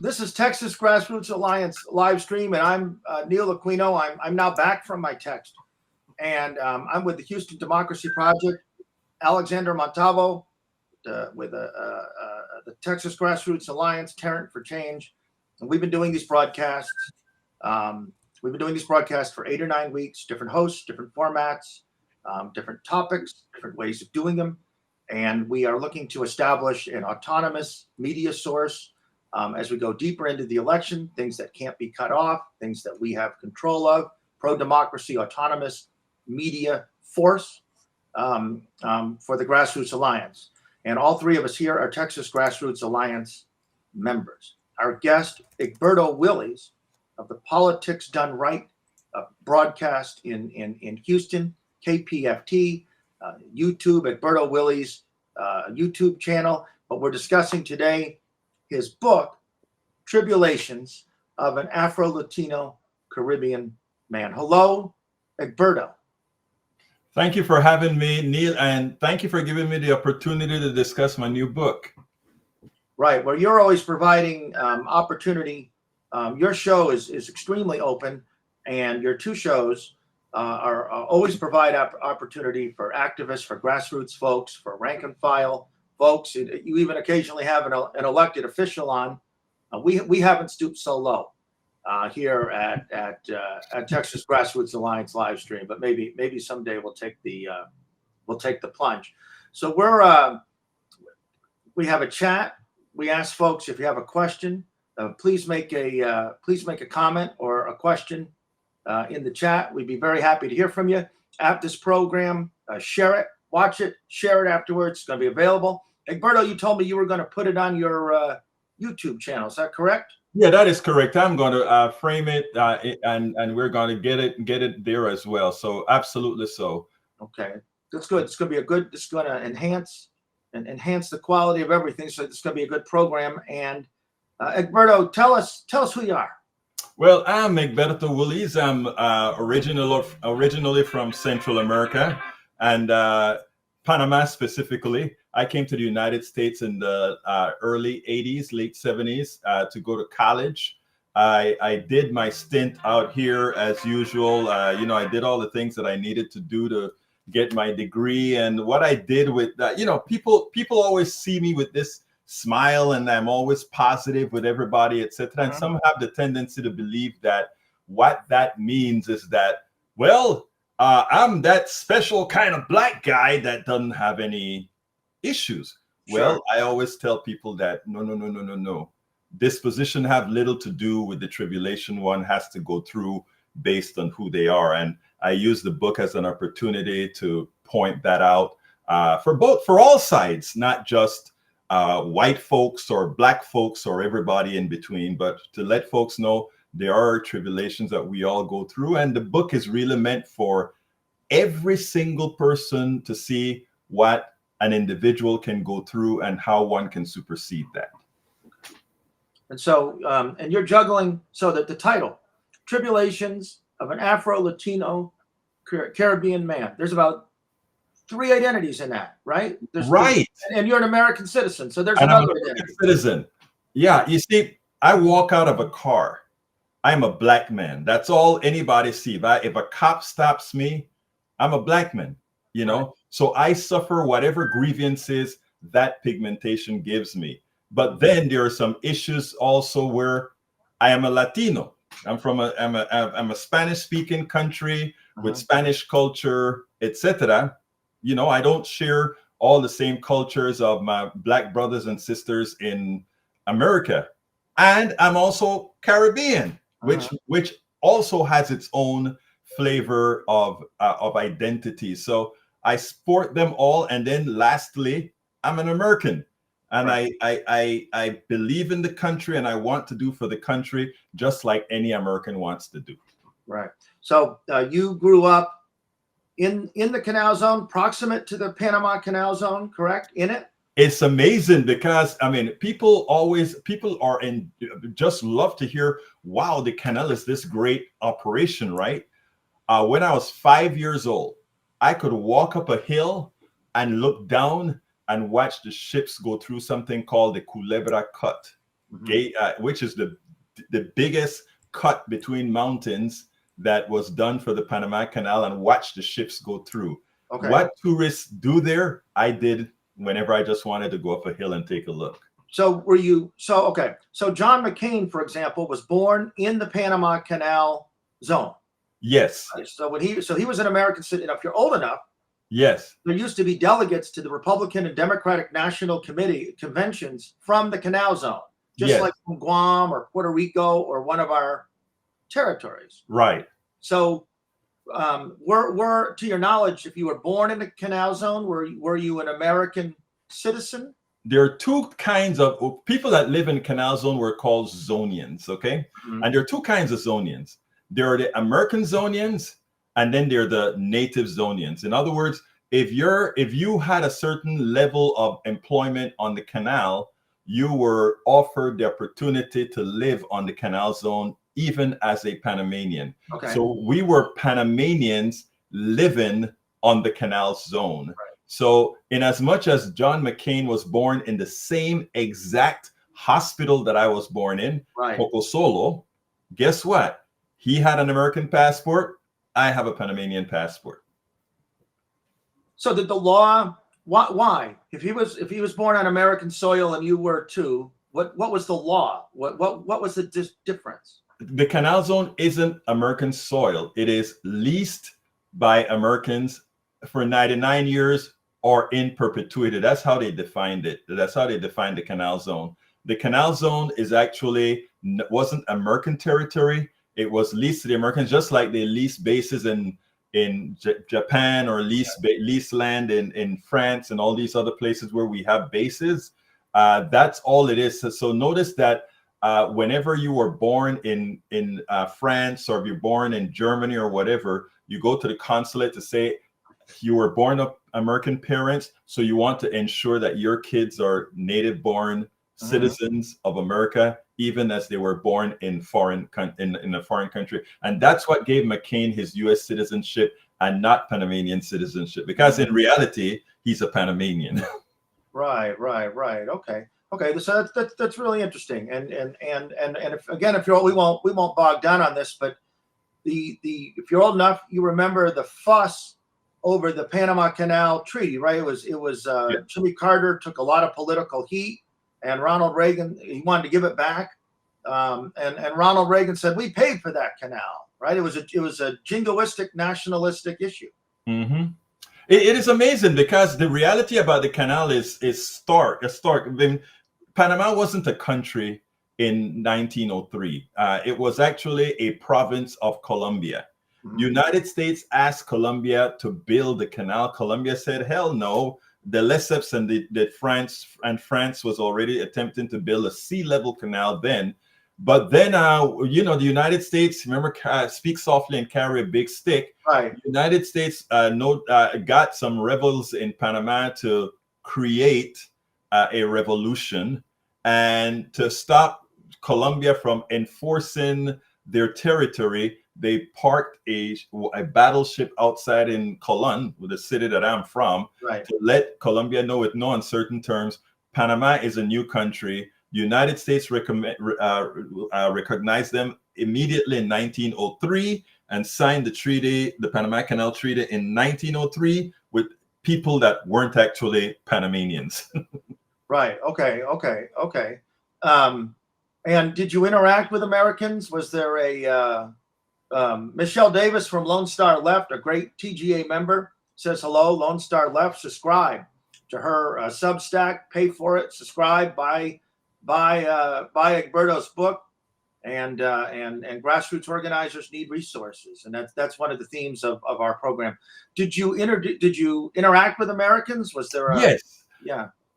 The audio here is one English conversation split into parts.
This is Texas Grassroots Alliance live stream, and I'm Neil Aquino. I'm now back from my text, and I'm with the Houston Democracy Project. Alexander Montalvo with the Texas Grassroots Alliance, Tarrant for Change, and we've been doing these broadcasts. We've been doing these broadcasts for 8 or 9 weeks. Different hosts, different formats, different topics, different ways of doing them, and we are looking to establish an autonomous media source. As we go deeper into the election, things that can't be cut off, things that we have control of, pro-democracy, autonomous media force for the Grassroots Alliance. And all three of us here are Texas Grassroots Alliance members. Our guest, Egberto Willies of the Politics Done Right broadcast in Houston, KPFT, YouTube, Egberto Willies YouTube channel. But we're discussing today his book, Tribulations of an Afro-Latino Caribbean Man. Hello, Egberto. Thank you for having me, Neil, and thank you for giving me the opportunity to discuss my new book. Right. Well, you're always providing opportunity. Your show is extremely open, and your two shows are always provide opportunity for activists, for grassroots folks, for rank and file folks. You even occasionally have an elected official on. We haven't stooped so low here at Texas Grassroots Alliance live stream, but maybe someday we'll take the plunge. So we have a chat. We ask folks, if you have a question, please make a comment or a question in the chat. We'd be very happy to hear from you. At this program, share it, watch it, share it afterwards. It's going to be available. Egberto, you told me you were going to put it on your YouTube channel. Is that correct? Yeah, that is correct. I'm going to frame it, and we're going to get it there as well. So absolutely so. Okay, that's good. It's going to be a good. It's going to enhance the quality of everything. So it's going to be a good program. And Egberto, tell us who you are. Well, I'm Egberto Willies. I'm originally from Central America and Panama specifically. I came to the United States in the early 80s, late 70s to go to college. I did my stint out here as usual. I did all the things that I needed to do to get my degree. And what I did with that, people always see me with this smile and I'm always positive with everybody, etc. And some have the tendency to believe that what that means is that, well, I'm that special kind of black guy that doesn't have any issues. Sure. Well, I always tell people that no. Disposition have little to do with the tribulation one has to go through based on who they are. And I use the book as an opportunity to point that out for all sides, not just white folks or black folks or everybody in between, but to let folks know there are tribulations that we all go through. And the book is really meant for every single person to see what an individual can go through and how one can supersede that. And so, and you're juggling, so that the title, Tribulations of an Afro-Latino Caribbean Man. There's about 3 identities in that, right? Right. And you're an American citizen, so there's another identity. Citizen. Yeah, you see, I walk out of a car. I'm a black man. That's all anybody sees. If a cop stops me, I'm a black man, Right. So I suffer whatever grievances that pigmentation gives me. But then there are some issues also where I am a Latino. I'm a Spanish-speaking country with Spanish culture, etc. I don't share all the same cultures of my black brothers and sisters in America. And I'm also Caribbean, which also has its own flavor of identity. So I sport them all. And then lastly, I'm an American. And right. I believe in the country and I want to do for the country just like any American wants to do. Right. So you grew up in the Canal Zone, proximate to the Panama Canal Zone, correct? In it? It's amazing because, people just love to hear, wow, the canal is this great operation, right? When I was 5 years old, I could walk up a hill and look down and watch the ships go through something called the Culebra Cut. which is the biggest cut between mountains that was done for the Panama Canal, and watch the ships go through. Okay. What tourists do there, I did whenever I just wanted to go up a hill and take a look. So So John McCain, for example, was born in the Panama Canal zone. Yes. Right? So he was an American citizen. If you're old enough, yes, there used to be delegates to the Republican and Democratic National Committee conventions from the Canal Zone, just like from Guam or Puerto Rico or one of our territories. Right. So, were to your knowledge, if you were born in the Canal Zone, were you an American citizen? There are two kinds of people that live in the Canal Zone were called Zonians, okay? Mm-hmm. And there are two kinds of Zonians. There are the American Zonians, and then there are the native Zonians. In other words, if you had a certain level of employment on the canal, you were offered the opportunity to live on the Canal Zone, even as a Panamanian. Okay. So we were Panamanians living on the Canal Zone. Right. So in as much as John McCain was born in the same exact hospital that I was born in, right, Pocosolo, guess what? He had an American passport. I have a Panamanian passport. So did the law, why? If he was born on American soil and you were too, what was the law? What was the difference? The Canal Zone isn't American soil. It is leased by Americans for 99 years or in perpetuity. That's how they defined it. That's how they defined the Canal Zone. The Canal Zone wasn't American territory. It was leased to the Americans, just like they lease bases in Japan or lease land in France and all these other places where we have bases. That's all it is. So notice that whenever you were born in France, or if you're born in Germany or whatever, you go to the consulate to say you were born of American parents, so you want to ensure that your kids are native-born citizens of America, even as they were born in a foreign country. And that's what gave McCain his U.S. citizenship and not Panamanian citizenship, because in reality, he's a Panamanian. Right. Okay. So that's really interesting. And if you're, we won't bog down on this, but if you're old enough, you remember the fuss over the Panama Canal Treaty, right? It was Jimmy Carter took a lot of political heat, and Ronald Reagan, he wanted to give it back, and Ronald Reagan said, "We paid for that canal," right? It was a jingoistic, nationalistic issue. Mm-hmm. It is amazing, because the reality about the canal is stark. I mean, Panama wasn't a country in 1903. It was actually a province of Colombia. Mm-hmm. United States asked Colombia to build the canal. Colombia said, hell no. The Lesseps and France was already attempting to build a sea level canal then. But then, the United States, remember, speak softly and carry a big stick. Right. The United States got some rebels in Panama to create a revolution, and to stop Colombia from enforcing their territory. They parked a battleship outside in Colón, the city that I'm from, right, to let Colombia know with no uncertain terms, Panama is a new country. United States recognized them immediately in 1903 and signed the Panama Canal Treaty in 1903 with people that weren't actually Panamanians. Right. Okay. And did you interact with Americans? Was there a Michelle Davis from Lone Star Left, a great TGA member, says hello. Lone Star Left, subscribe to her Substack, pay for it, subscribe, buy Egberto's book, and grassroots organizers need resources, and that's one of the themes of our program. Did you interact with Americans? Was there a yes?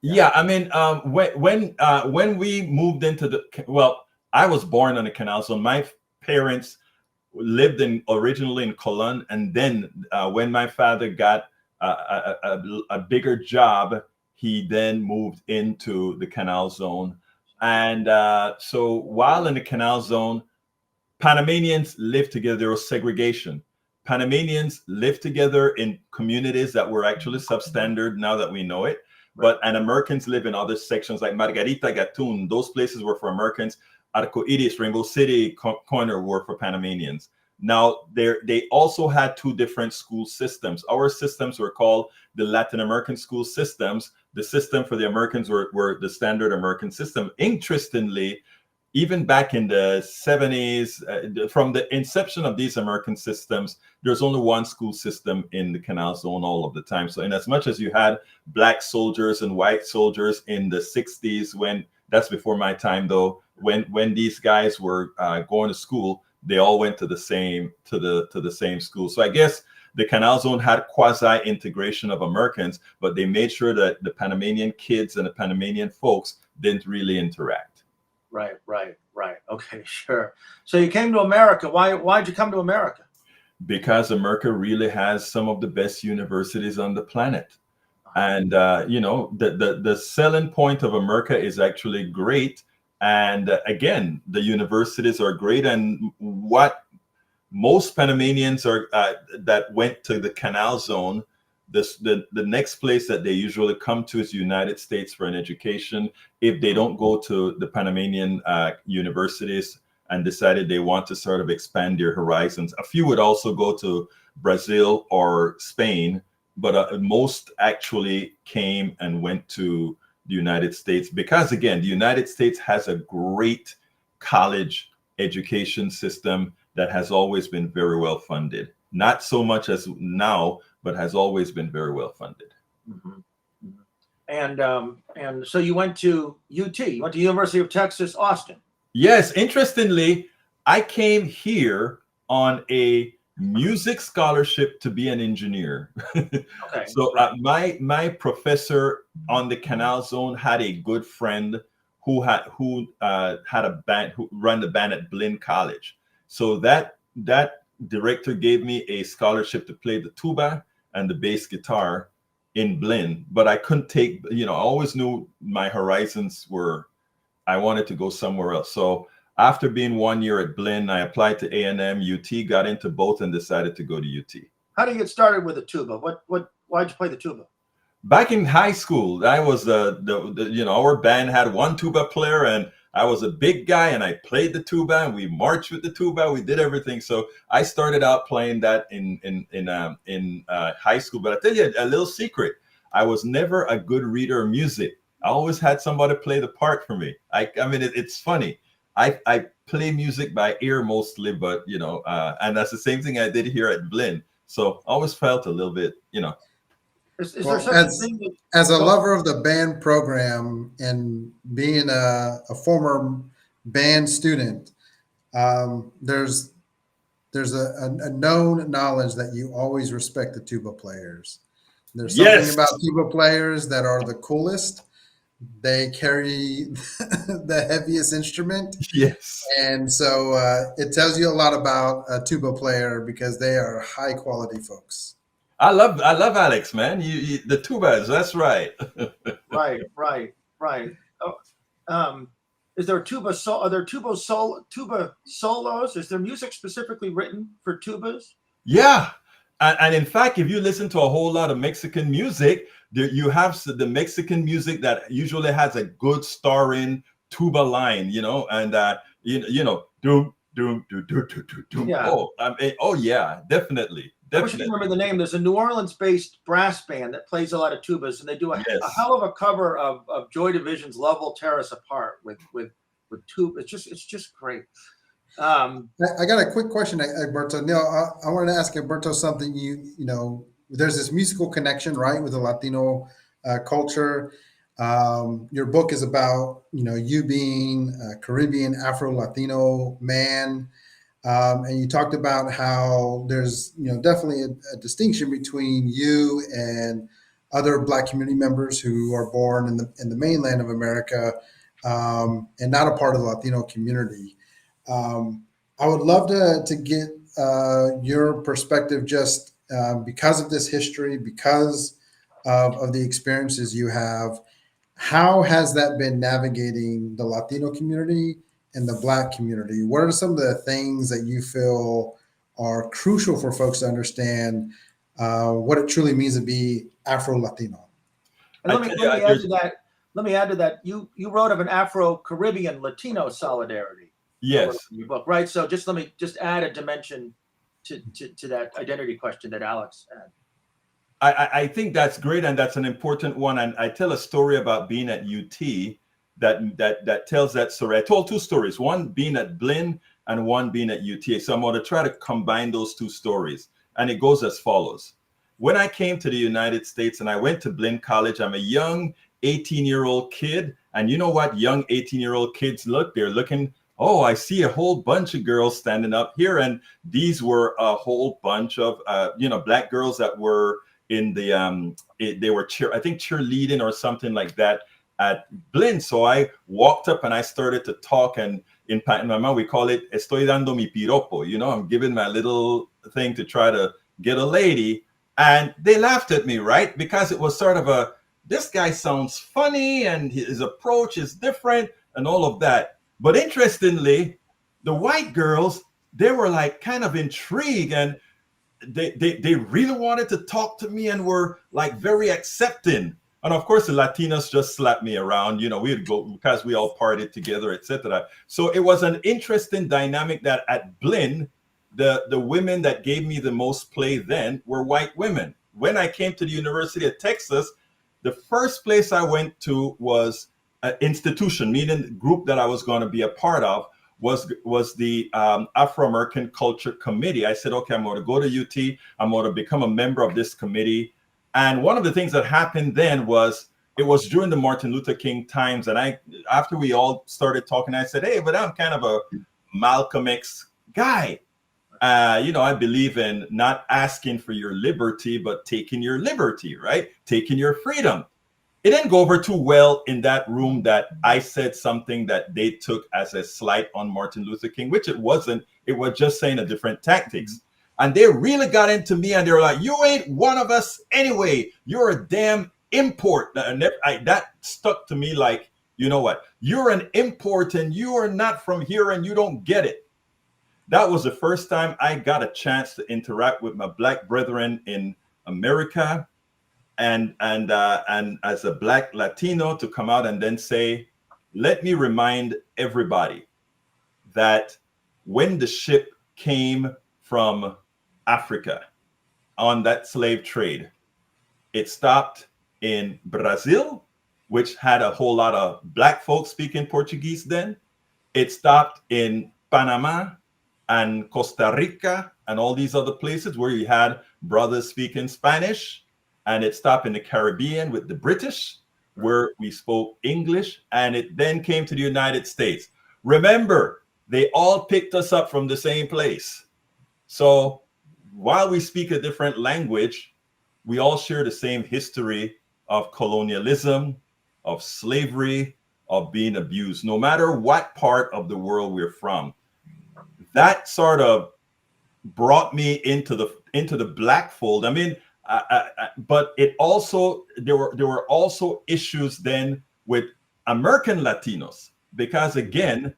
Yeah. I mean, when we moved into I was born on the Canal Zone. My parents lived originally in Colón, and then when my father got a bigger job, he then moved into the Canal Zone. And so while in the Canal Zone, Panamanians lived together. There was segregation. Panamanians lived together in communities that were actually substandard now that we know it. and Americans live in other sections like Margarita, Gatun. Those places were for Americans. Arcoiris, Rainbow City corner were for Panamanians. Now, they also had two different school systems. Our systems were called the Latin American school systems. The system for the Americans were the standard American system. Interestingly, even back in the 70s, from the inception of these American systems, there's only one school system in the Canal Zone all of the time. So in as much as you had black soldiers and white soldiers in the 60s, when that's before my time though, when these guys were going to school, they all went to the same school. So I guess the Canal Zone had quasi-integration of Americans, but they made sure that the Panamanian kids and the Panamanian folks didn't really interact. Right. Okay, sure. So you came to America. Why'd you come to America? Because America really has some of the best universities on the planet. And, the selling point of America is actually great. And again, the universities are great. And what most Panamanians are that went to the Canal Zone, the next place that they usually come to is the United States for an education. If they don't go to the Panamanian universities and decided they want to sort of expand their horizons, a few would also go to Brazil or Spain, but most actually came and went to the United States because, again, the United States has a great college education system that has always been very well funded. Not so much as now, but has always been very well funded. Mm-hmm. And so you went to UT. You went to University of Texas, Austin. Yes, interestingly, I came here on a music scholarship to be an engineer. Okay. So my professor on the Canal Zone had a good friend who had a band, who ran the band at Blinn College. So that director gave me a scholarship to play the tuba and the bass guitar in Blinn, but I couldn't take, I always knew my horizons were, I wanted to go somewhere else. So after being 1 year at Blinn, I applied to A&M, UT, got into both and decided to go to UT. How do you get started with the tuba? Why'd you play the tuba? Back in high school, I was our band had one tuba player and I was a big guy and I played the tuba and we marched with the tuba. We did everything. So I started out playing that in high school. But I tell you a little secret. I was never a good reader of music. I always had somebody play the part for me. I mean, it's funny. I play music by ear mostly, but, and that's the same thing I did here at Blinn. So I always felt a little bit, Is there such a thing that, as a lover of the band program and being a former band student, there's a known knowledge that you always respect the tuba players. There's something about tuba players that are the coolest. They carry the heaviest instrument. Yes. And so it tells you a lot about a tuba player because they are high quality folks. I love Alex, man. You the tubas, that's right. Right. Oh, is there tuba solos? Is there music specifically written for tubas? Yeah. And in fact, if you listen to a whole lot of Mexican music, you have the Mexican music that usually has a good starring tuba line, and doom, doom, doom, doom, doom, doom. Yeah. Oh yeah, definitely. I wish I could remember the name. There's a New Orleans-based brass band that plays a lot of tubas, and they do a hell of a cover of Joy Division's "Love Will Tear Us Apart" with tuba. It's just great. I got a quick question, Egberto. Neil, I wanted to ask Egberto something. There's this musical connection, right, with the Latino culture. Your book is about you being a Caribbean Afro-Latino man. And you talked about how there's, definitely a distinction between you and other Black community members who are born in the mainland of America and not a part of the Latino community. I would love to get your perspective just because of this history, because of the experiences you have. How has that been navigating the Latino community and the Black community? What are some of the things that you feel are crucial for folks to understand what it truly means to be Afro-Latino? And let me add to that. Let me add to that. You wrote of an Afro-Caribbean Latino solidarity. Yes. In your book, right? So let me add a dimension to that identity question that Alex had. I think that's great, and that's an important one. And I tell a story about being at UT that tells that story. I told two stories, one being at Blinn and one being at UT. So I'm going to try to combine those two stories. And it goes as follows. When I came to the United States and I went to Blinn College, I'm a young 18-year-old kid. And you know what young 18-year-old kids look? They're looking, oh, I see a whole bunch of girls standing up here. And these were a whole bunch of, Black girls that were in the, they were I think cheerleading or something like that at Blinn. So I walked up and I started to talk, and in Panama we call it estoy dando mi piropo. I'm giving my little thing to try to get a lady, and they laughed at me, right? Because it was sort of this guy sounds funny and his approach is different and all of that. But interestingly, the white girls, they were like kind of intrigued, and they really wanted to talk to me and were like very accepting. And of course, the Latinos just slapped me around. We'd go because we all partied together, etc. So it was an interesting dynamic that at Blinn, the women that gave me the most play then were white women. When I came to the University of Texas, the first place I went to was an institution, meaning the group that I was going to be a part of was the Afro-American Culture Committee. I said, okay, I'm going to go to UT. I'm going to become a member of this committee. And one of the things that happened then was, it was during the Martin Luther King times. And after we all started talking, I said, hey, but I'm kind of a Malcolm X guy. I believe in not asking for your liberty, but taking your liberty, right? Taking your freedom. It didn't go over too well in that room that I said something that they took as a slight on Martin Luther King, which it wasn't. It was just saying a different tactics. And they really got into me, and they were like, you ain't one of us anyway. You're a damn import. And that stuck to me like, you know what? You're an import and you are not from here and you don't get it. That was the first time I got a chance to interact with my Black brethren in America, and as a Black Latino, to come out and then say, let me remind everybody that when the ship came from Africa on that slave trade, it stopped in Brazil, which had a whole lot of Black folks speaking Portuguese then. It stopped in Panama and Costa Rica and all these other places where you had brothers speaking Spanish. And it stopped in the Caribbean with the British, where we spoke English. And it then came to the United States. Remember, they all picked us up from the same place. So while we speak a different language, we all share the same history of colonialism, of slavery, of being abused, no matter what part of the world we're from. That sort of brought me into the Black fold. I mean, but it also, there were also issues then with American Latinos, because again,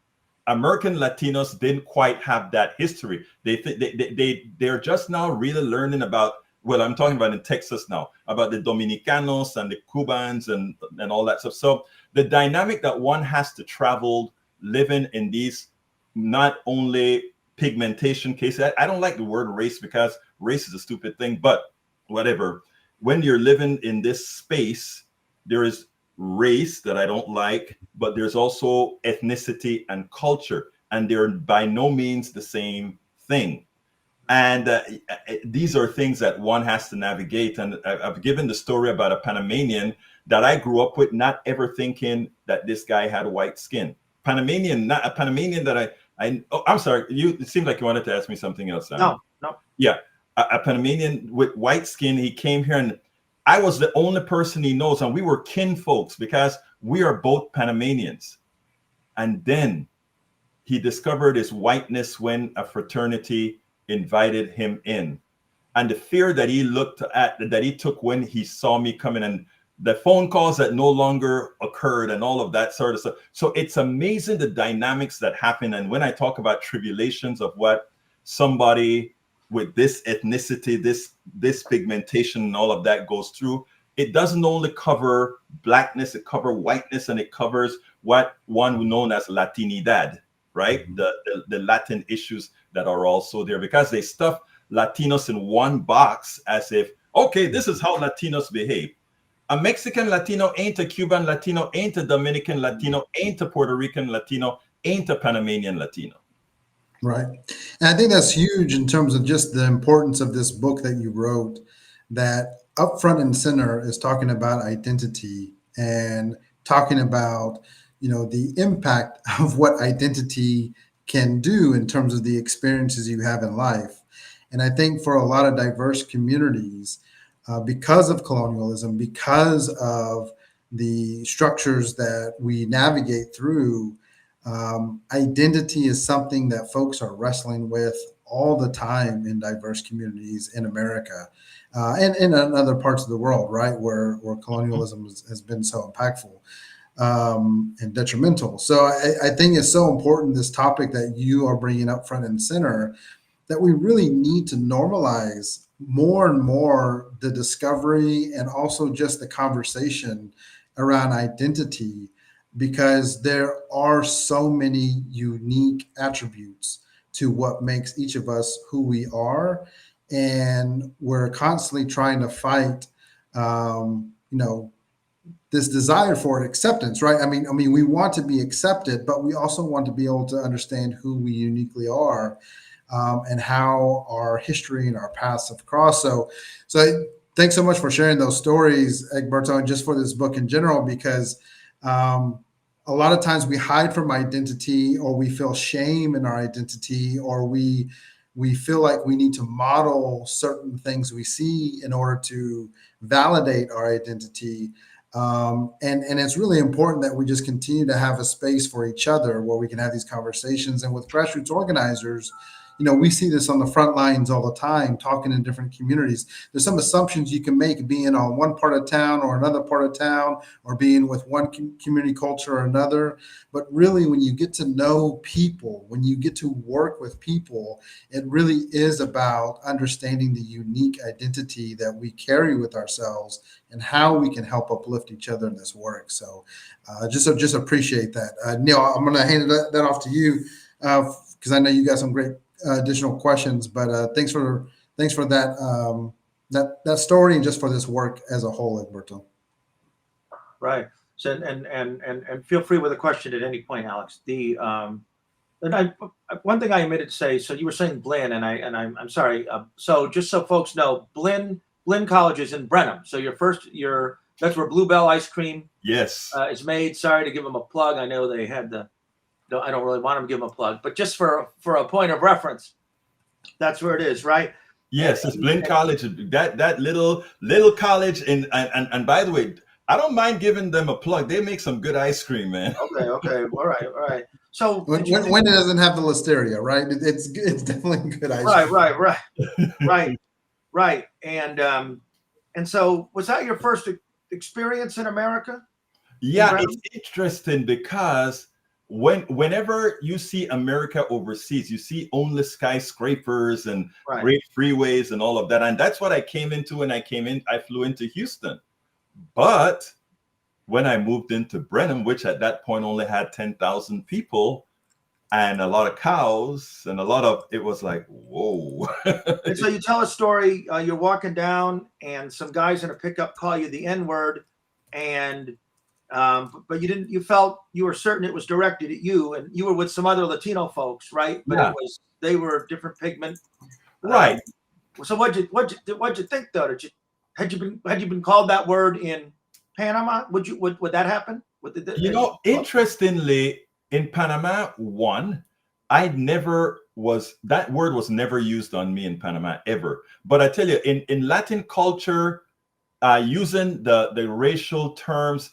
American Latinos didn't quite have that history. They're just now really learning about, well, I'm talking about in Texas now, about the Dominicanos and the Cubans and all that stuff. So the dynamic that one has to travel living in these, not only pigmentation cases, I don't like the word race because race is a stupid thing, but whatever. When you're living in this space, there is race that I don't like, but there's also ethnicity and culture, and they're by no means the same thing. And these are things that one has to navigate. And I've given the story about a Panamanian that I grew up with, not ever thinking that this guy had white skin. Panamanian, not a Panamanian that I'm sorry, it seemed like you wanted to ask me something else. No. Yeah, a Panamanian with white skin. He came here, and I was the only person he knows, and we were kin folks because we are both Panamanians. And then he discovered his whiteness when a fraternity invited him in, and the fear that he took when he saw me coming, and the phone calls that no longer occurred and all of that sort of stuff. So it's amazing the dynamics that happen. And when I talk about tribulations of what somebody with this ethnicity, this pigmentation and all of that goes through, it doesn't only cover blackness, it covers whiteness, and it covers what one known as Latinidad, right? The Latin issues that are also there, because they stuff Latinos in one box as if, okay, this is how Latinos behave. A Mexican Latino ain't a Cuban Latino, ain't a Dominican Latino, ain't a Puerto Rican Latino, ain't a Panamanian Latino. Right. And I think that's huge in terms of just the importance of this book that you wrote, that up front and center is talking about identity and talking about, the impact of what identity can do in terms of the experiences you have in life. And I think for a lot of diverse communities, because of colonialism, because of the structures that we navigate through, identity is something that folks are wrestling with all the time in diverse communities in America and in other parts of the world, right, where colonialism has been so impactful and detrimental. So I think it's so important, this topic that you are bringing up front and center, that we really need to normalize more and more the discovery and also just the conversation around identity, because there are so many unique attributes to what makes each of us who we are. And we're constantly trying to fight, this desire for acceptance, right? I mean, we want to be accepted, but we also want to be able to understand who we uniquely are, and how our history and our paths have crossed. So thanks so much for sharing those stories, Egberto, and just for this book in general, because a lot of times we hide from identity, or we feel shame in our identity, or we feel like we need to model certain things we see in order to validate our identity. And it's really important that we just continue to have a space for each other where we can have these conversations. And with grassroots organizers, we see this on the front lines all the time, talking in different communities. There's some assumptions you can make being on one part of town or another part of town, or being with one community culture or another. But really, when you get to know people, when you get to work with people, it really is about understanding the unique identity that we carry with ourselves and how we can help uplift each other in this work. So just appreciate that. Neil, I'm going to hand that off to you, because I know you got some great additional questions, but thanks for that that story, and just for this work as a whole, Egberto. Right. So and feel free with a question at any point, Alex. One thing I omitted to say. So you were saying Blinn, and I'm sorry. So just so folks know, Blinn College is in Brenham. So that's where Bluebell ice cream is made. Sorry to give them a plug. I know they had I don't really want them to give them a plug, but just for a point of reference, that's where it is, right? Yes, it's Blinn College. That little college, and by the way, I don't mind giving them a plug. They make some good ice cream, man. Okay, all right. So when it doesn't have the listeria, right? It's definitely good ice cream. Right. And so, was that your first experience in America? Yeah, it's interesting because whenever you see America overseas, you see only skyscrapers and great freeways and all of that. And that's what I came into when I flew into Houston. But when I moved into Brenham, which at that point only had 10,000 people and a lot of cows and it was like, whoa. And so you tell a story, you're walking down and some guys in a pickup call you the N-word, and but you felt, you were certain it was directed at you, and you were with some other Latino folks, right? But they were different pigment, right? So what'd you think though? Had you been called that word in Panama? Would that happen? Interestingly, in Panama, that word was never used on me in Panama ever. But I tell you, in Latin culture, using the racial terms,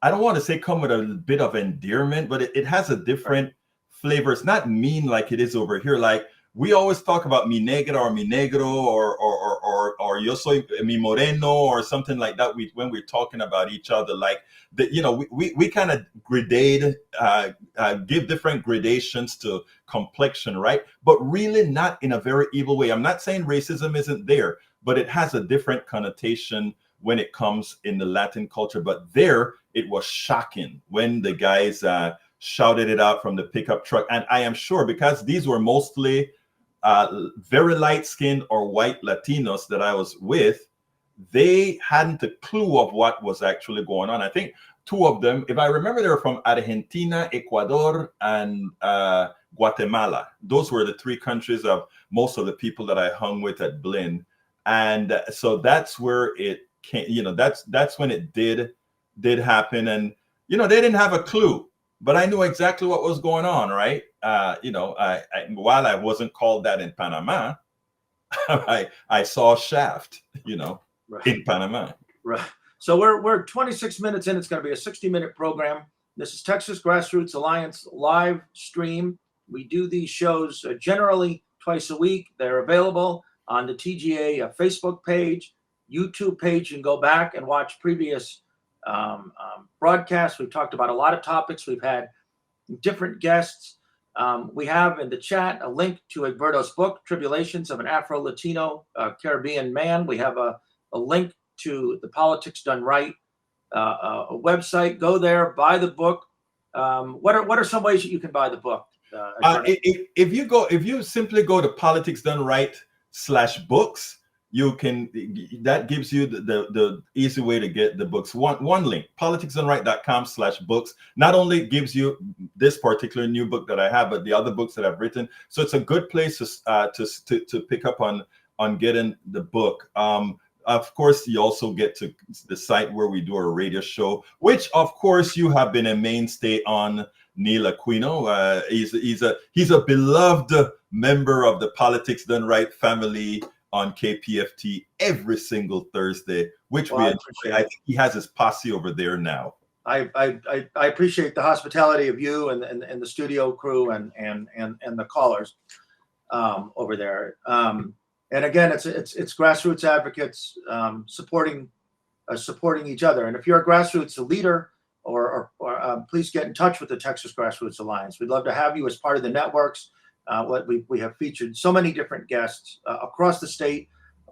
I don't want to say come with a bit of endearment, but it has a different flavor. It's not mean like it is over here. Like we always talk about mi negra or mi negro or yo soy mi moreno or something like that. When we're talking about each other, like we kind of give different gradations to complexion, right? But really not in a very evil way. I'm not saying racism isn't there, but it has a different connotation when it comes in the Latin culture. But there, it was shocking when the guys shouted it out from the pickup truck. And I am sure because these were mostly very light-skinned or white Latinos that I was with, they hadn't a clue of what was actually going on. I think two of them, if I remember, they were from Argentina, Ecuador, and Guatemala. Those were the three countries of most of the people that I hung with at Blinn. And so that's where it came, that's when it did happen. And, they didn't have a clue, but I knew exactly what was going on, right? While I wasn't called that in Panama, I saw Shaft, Right. in Panama. Right. So we're 26 minutes in. It's going to be a 60-minute program. This is Texas Grassroots Alliance live stream. We do these shows generally twice a week. They're available on the TGA Facebook page, YouTube page. You can go back and watch previous broadcasts. We've talked about a lot of topics. We've had different guests. We have in the chat a link to Egberto's book, Tribulations of an Afro-Latino Caribbean Man. We have a link to the Politics Done Right a website. Go there, buy the book. What are some ways that you can buy the book? If you simply go to Politics Done Right /books, that gives you the easy way to get the books. One link, politicsdoneright.com/books, not only gives you this particular new book that I have, but the other books that I've written. So it's a good place to pick up on getting the book. Of course, you also get to the site where we do our radio show, which of course you have been a mainstay on, Neil Aquino. He's a beloved member of the Politics Done Right family on KPFT every single Thursday, which we enjoy. I think he has his posse over there now. I appreciate the hospitality of you and the studio crew and the callers over there. And again, it's grassroots advocates supporting each other. And if you're a grassroots leader, or please get in touch with the Texas Grassroots Alliance. We'd love to have you as part of the networks. We have featured so many different guests across the state,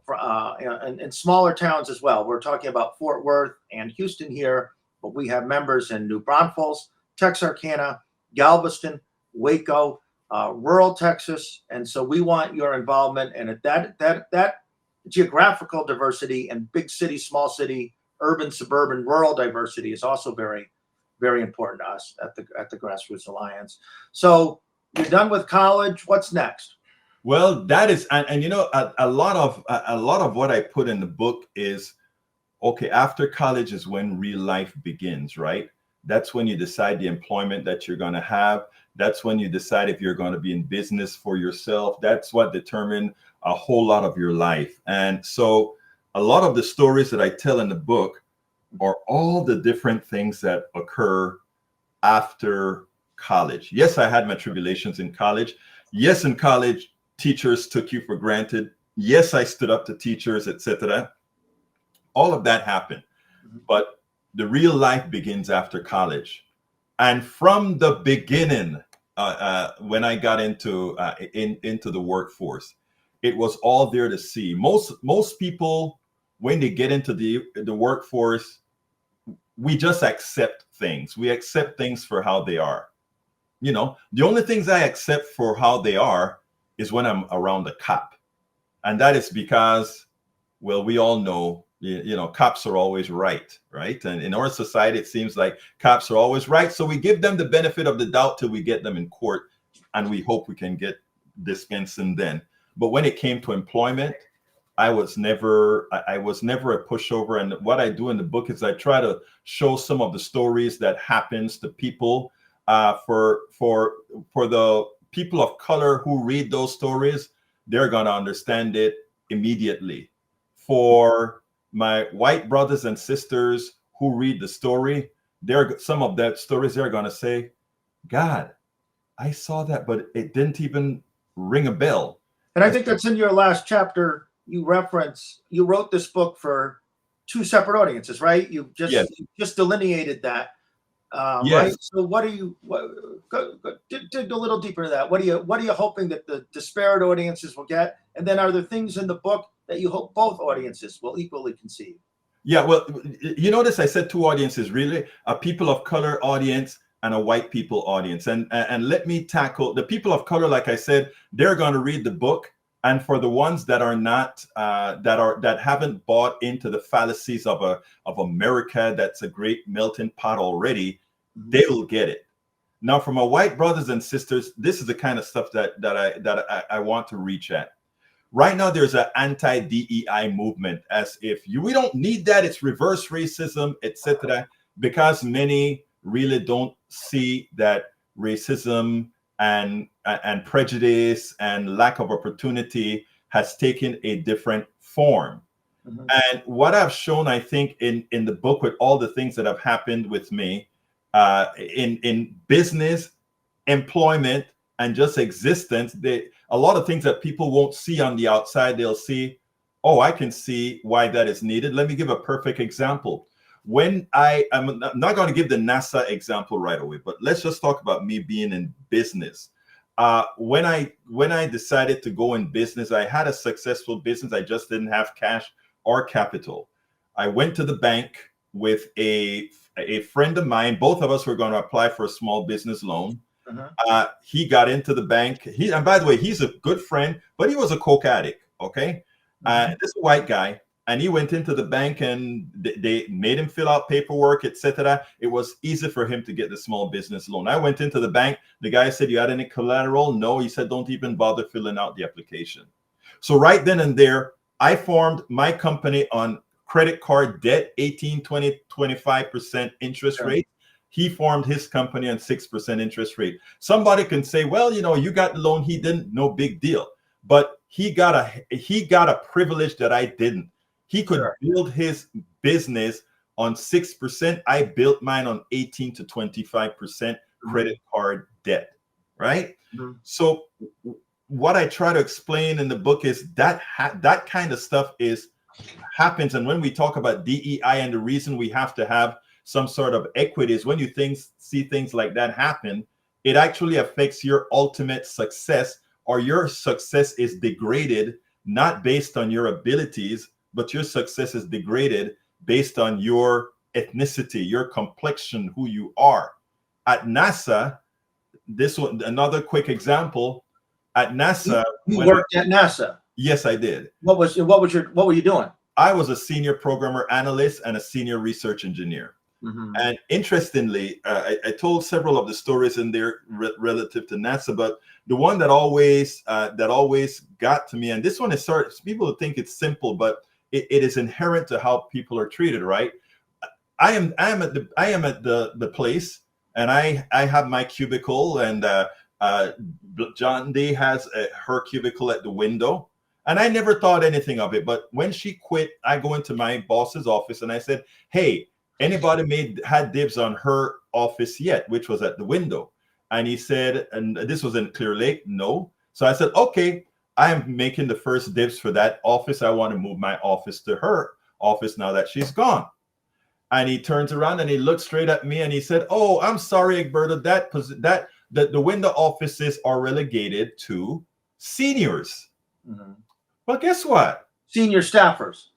and smaller towns as well. We're talking about Fort Worth and Houston here, but we have members in New Braunfels, Texarkana, Galveston, Waco, rural Texas, and so we want your involvement. And at that geographical diversity and big city, small city, urban, suburban, rural diversity is also very, very important to us at the Grassroots Alliance. So you're done with college. What's next? Well, that is, and a lot of what I put in the book is, okay, after college is when real life begins, right? That's when you decide the employment that you're going to have. That's when you decide if you're going to be in business for yourself. That's what determines a whole lot of your life. And so a lot of the stories that I tell in the book are all the different things that occur after college. Yes, I had my tribulations in college. Yes, in college, teachers took you for granted. Yes, I stood up to teachers, etc. All of that happened. But the real life begins after college. And from the beginning, when I got into the workforce, it was all there to see. Most people, when they get into the workforce, we just accept things. We accept things for how they are. The only things I accept for how they are is when I'm around a cop. And that is because, well, we all know, cops are always right? And in our society, it seems like cops are always right. So we give them the benefit of the doubt till we get them in court, and we hope we can get dispensing then. But when it came to employment, I was never a pushover. And what I do in the book is I try to show some of the stories that happens to people. For the people of color who read those stories, they're going to understand it immediately. For my white brothers and sisters who read the story, some of that stories they're going to say, God, I saw that, but it didn't even ring a bell. And I think that's in your last chapter. You wrote this book for two separate audiences, right? You just delineated that. Yes. Right. So dig a little deeper into that. What are you hoping that the disparate audiences will get? And then are there things in the book that you hope both audiences will equally conceive? Yeah, well, you notice I said two audiences, really, a people of color audience and a white people audience. And let me tackle the people of color. Like I said, they're going to read the book. And for the ones that are not, that haven't bought into the fallacies of America, that's a great melting pot already, they will get it. Now, for my white brothers and sisters, this is the kind of stuff that I want to reach at. Right now, there's an anti-DEI movement, as if we don't need that. It's reverse racism, etc. Because many really don't see that racism and prejudice and lack of opportunity has taken a different form. Mm-hmm. And what I've shown, I think, in the book, with all the things that have happened with me in business, employment, and just existence, a lot of things that people won't see on the outside, they'll see, oh, I can see why that is needed. Let me give a perfect example. When I'm not going to give the NASA example right away, but let's just talk about me being in business. When I decided to go in business, I had a successful business. I just didn't have cash or capital. I went to the bank with a friend of mine. Both of us were going to apply for a small business loan. Uh-huh. He got into the bank. And by the way, he's a good friend, but he was a coke addict. Okay. Mm-hmm. This white guy, and he went into the bank and they made him fill out paperwork, etc. It was easy for him to get the small business loan. I went into the bank. The guy said, "You had any collateral?" No. He said, "Don't even bother filling out the application." So right then and there, I formed my company on credit card debt, 18, 20, 25% interest rate. He formed his company on 6% interest rate. Somebody can say, well, you got the loan, he didn't, no big deal. But he got a privilege that I didn't. He could build his business on 6%. I built mine on 18 to 25% credit card debt, right? Mm-hmm. So what I try to explain in the book is that that kind of stuff happens. And when we talk about DEI and the reason we have to have some sort of equity is when you see things like that happen, it actually affects your ultimate success, or your success is degraded, not based on your abilities, but your success is degraded based on your ethnicity, your complexion, who you are. At NASA, this one, another quick example. At NASA, you worked at NASA. Yes, I did. What were you doing? I was a senior programmer analyst and a senior research engineer. Mm-hmm. And interestingly, I told several of the stories in there relative to NASA, but the one that always got to me, and this one is people think it's simple, but it is inherent to how people are treated, right? I am at the place, and I have my cubicle, and John Day has her cubicle at the window. And I never thought anything of it. But when she quit, I go into my boss's office and I said, hey, anybody had dibs on her office yet, which was at the window? And he said, and this was in Clear Lake, no. So I said, okay, I am making the first dibs for that office. I want to move my office to her office now that she's gone. And he turns around and he looks straight at me and he said, oh, I'm sorry, Egberto, that the window offices are relegated to seniors. Mm-hmm. Well, guess what? Senior staffers.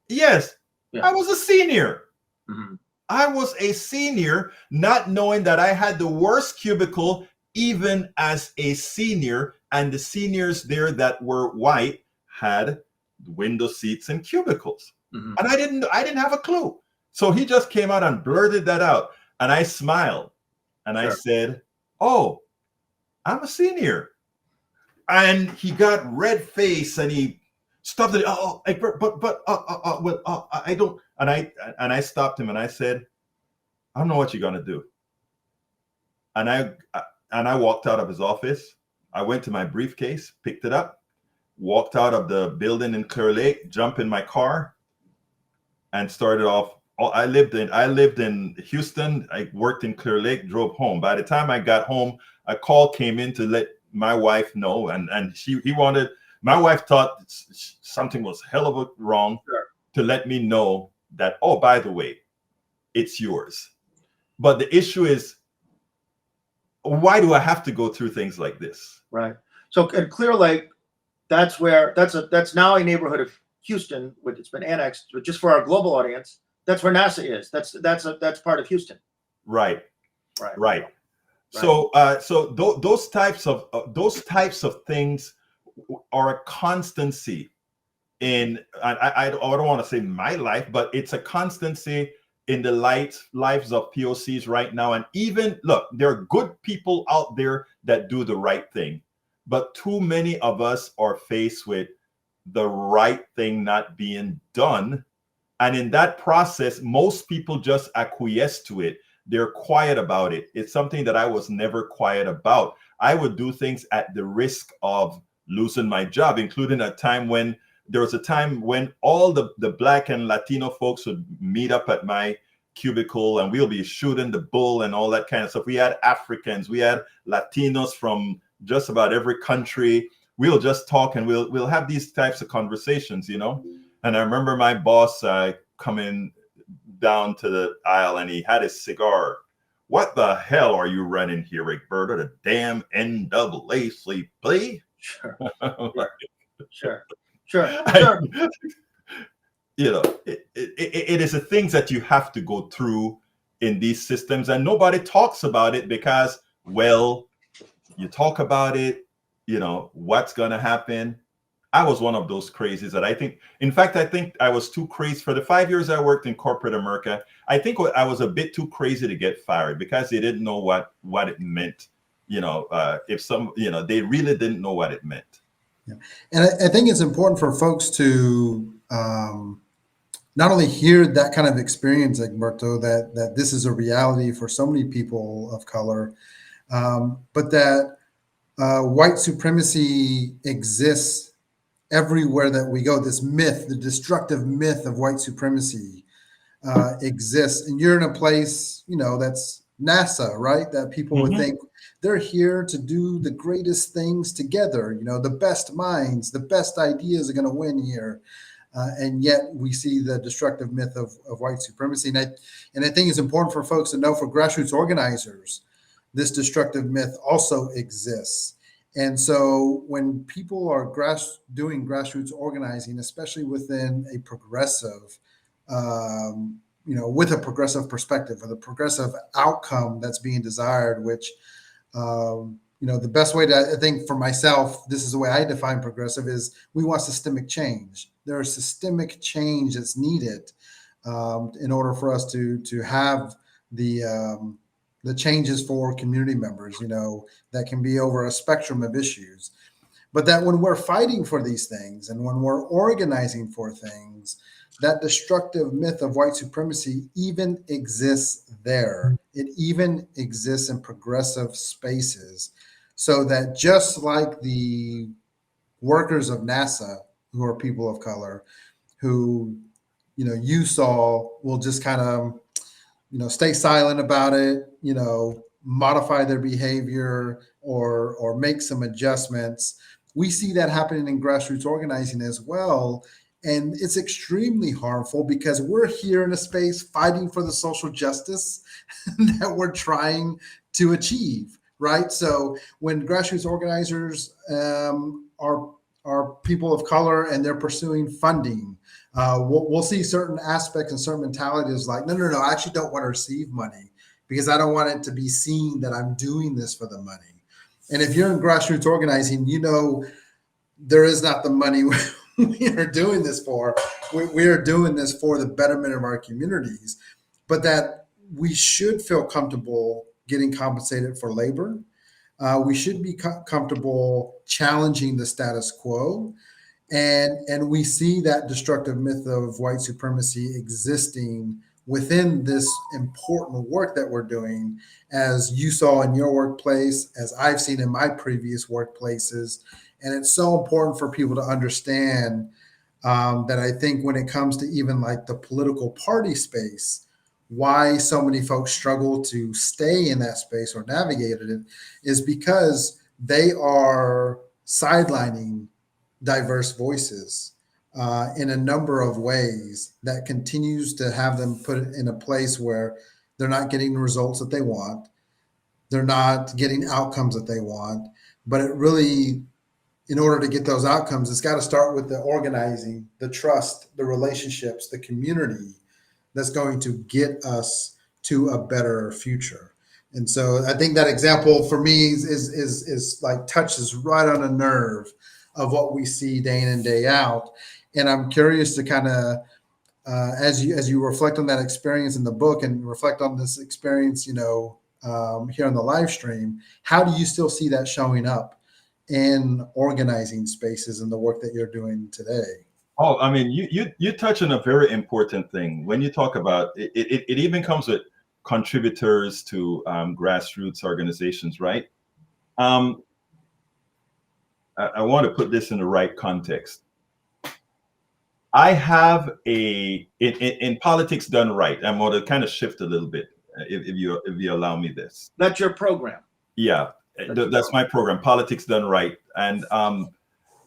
Yes, yeah. I was a senior. Mm-hmm. I was a senior, not knowing that I had the worst cubicle even as a senior, and the seniors there that were white had window seats and cubicles. Mm-hmm. And I didn't have a clue. So he just came out and blurted that out. And I smiled and I said, oh, I'm a senior. And he got red face and he stopped it. Oh, I don't. And I stopped him and I said, I don't know what you're gonna do. And I walked out of his office. I went to my briefcase, picked it up, walked out of the building in Clear Lake, jumped in my car, and started off. I lived in Houston. I worked in Clear Lake, drove home. By the time I got home, a call came in to let my wife know, and my wife thought something was hell of a wrong, to let me know that, oh, by the way, it's yours. But the issue is, why do I have to go through things like this? Right. So in Clear Lake, that's now a neighborhood of Houston, which it's been annexed, but just for our global audience, that's where NASA is. That's part of Houston. Right. Right. Right. So, those types of things are a constancy in, I don't want to say my life, but it's a constancy in the lives of POCs right now. And even, look, there are good people out there that do the right thing, but too many of us are faced with the right thing not being done. And in that process, most people just acquiesce to it. They're quiet about it. It's something that I was never quiet about. I would do things at the risk of losing my job, including there was a time when all the Black and Latino folks would meet up at my cubicle and we'll be shooting the bull and all that kind of stuff. We had Africans, we had Latinos from just about every country. We'll just talk and we'll have these types of conversations, you know? And I remember my boss coming down to the aisle and he had his cigar. What the hell are you running here, Egberto? The damn NAACP? Sure. You know, it is the things that you have to go through in these systems, and nobody talks about it because, well, you talk about it, you know, what's going to happen. I was one of those crazies that I think I was too crazy for the 5 years I worked in corporate America. I think I was a bit too crazy to get fired because they didn't know what it meant. You know, they really didn't know what it meant. Yeah. And I think it's important for folks to not only hear that kind of experience, Egberto, that this is a reality for so many people of color, but that white supremacy exists everywhere that we go. This myth, the destructive myth of white supremacy exists. And you're in a place, you know, that's NASA, right? That people would think they're here to do the greatest things together. You know, the best minds, the best ideas are going to win here. And yet we see the destructive myth of white supremacy. And I think it's important for folks to know, for grassroots organizers, this destructive myth also exists. And so when people are doing grassroots organizing, especially within a progressive, with a progressive perspective or the progressive outcome that's being desired, which, the best way to, I think for myself, this is the way I define progressive, is we want systemic change. There is systemic change that's needed in order for us to have the changes for community members, that can be over a spectrum of issues. But that when we're fighting for these things and when we're organizing for things, that destructive myth of white supremacy even exists there. It even exists in progressive spaces. So that just like the workers of NASA, who are people of color, who, you saw will just kind of, stay silent about it, modify their behavior or make some adjustments. We see that happening in grassroots organizing as well. And it's extremely harmful because we're here in a space fighting for the social justice that we're trying to achieve, right? So when grassroots organizers are people of color and they're pursuing funding, we'll see certain aspects and certain mentalities like, no, I actually don't want to receive money because I don't want it to be seen that I'm doing this for the money. And if you're in grassroots organizing, there is not the money we are doing this for. We are doing this for the betterment of our communities, but that we should feel comfortable getting compensated for labor. We should be comfortable challenging the status quo. And we see that destructive myth of white supremacy existing within this important work that we're doing, as you saw in your workplace, as I've seen in my previous workplaces. And it's so important for people to understand that I think when it comes to even like the political party space, why so many folks struggle to stay in that space or navigate it is because they are sidelining diverse voices in a number of ways that continues to have them put in a place where they're not getting the results that they want. They're not getting outcomes that they want, but it really in order to get those outcomes, it's got to start with the organizing, the trust, the relationships, the community that's going to get us to a better future. And so I think that example for me is like touches right on a nerve of what we see day in and day out. And I'm curious to kind of, as you reflect on that experience in the book and reflect on this experience, here on the live stream, how do you still see that showing up in organizing spaces and the work that you're doing today? Oh, I mean, you touch on a very important thing when you talk about it. It even comes with contributors to grassroots organizations, right? I want to put this in the right context. I have in politics done right. I'm going to kind of shift a little bit, if you allow me this. That's your program. Yeah, that's my program, Politics Done Right, and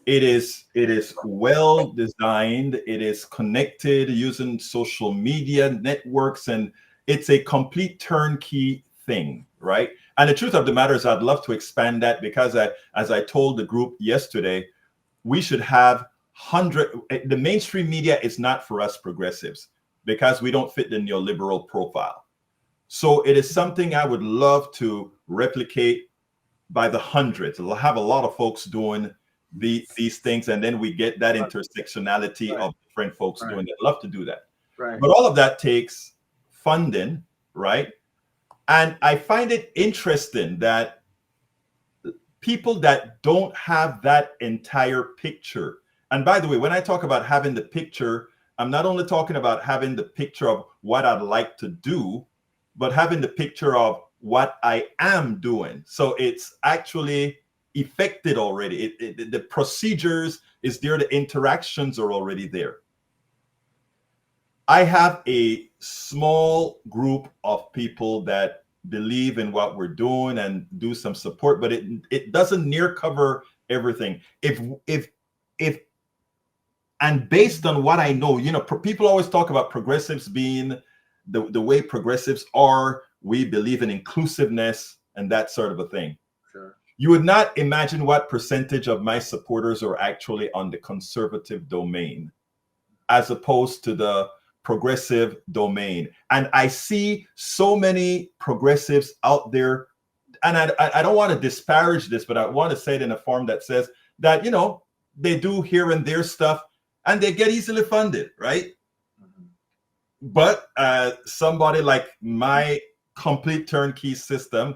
it is well designed. It is connected using social media networks, and it's a complete turnkey thing, right? And the truth of the matter is, I'd love to expand that, because as I told the group yesterday, we should have the mainstream media is not for us progressives, because we don't fit the neoliberal profile. So it is something I would love to replicate by the hundreds. We'll have a lot of folks doing these things, and then we get that intersectionality of different folks doing it. I'd love to do that. Right. But all of that takes funding, right? And I find it interesting that people that don't have that entire picture, and by the way, when I talk about having the picture, I'm not only talking about having the picture of what I'd like to do, but having the picture of what I am doing. So it's actually effected already. The procedures is there, the interactions are already there. I have a small group of people that believe in what we're doing and do some support, but it doesn't near cover everything. And based on what I know, people always talk about progressives being the way progressives are. We believe in inclusiveness and that sort of a thing. Sure. You would not imagine what percentage of my supporters are actually on the conservative domain, as opposed to the progressive domain. And I see so many progressives out there, and I don't want to disparage this, but I want to say it in a form that says that, they do here and there stuff, and they get easily funded, right? Mm-hmm. But somebody like my complete turnkey system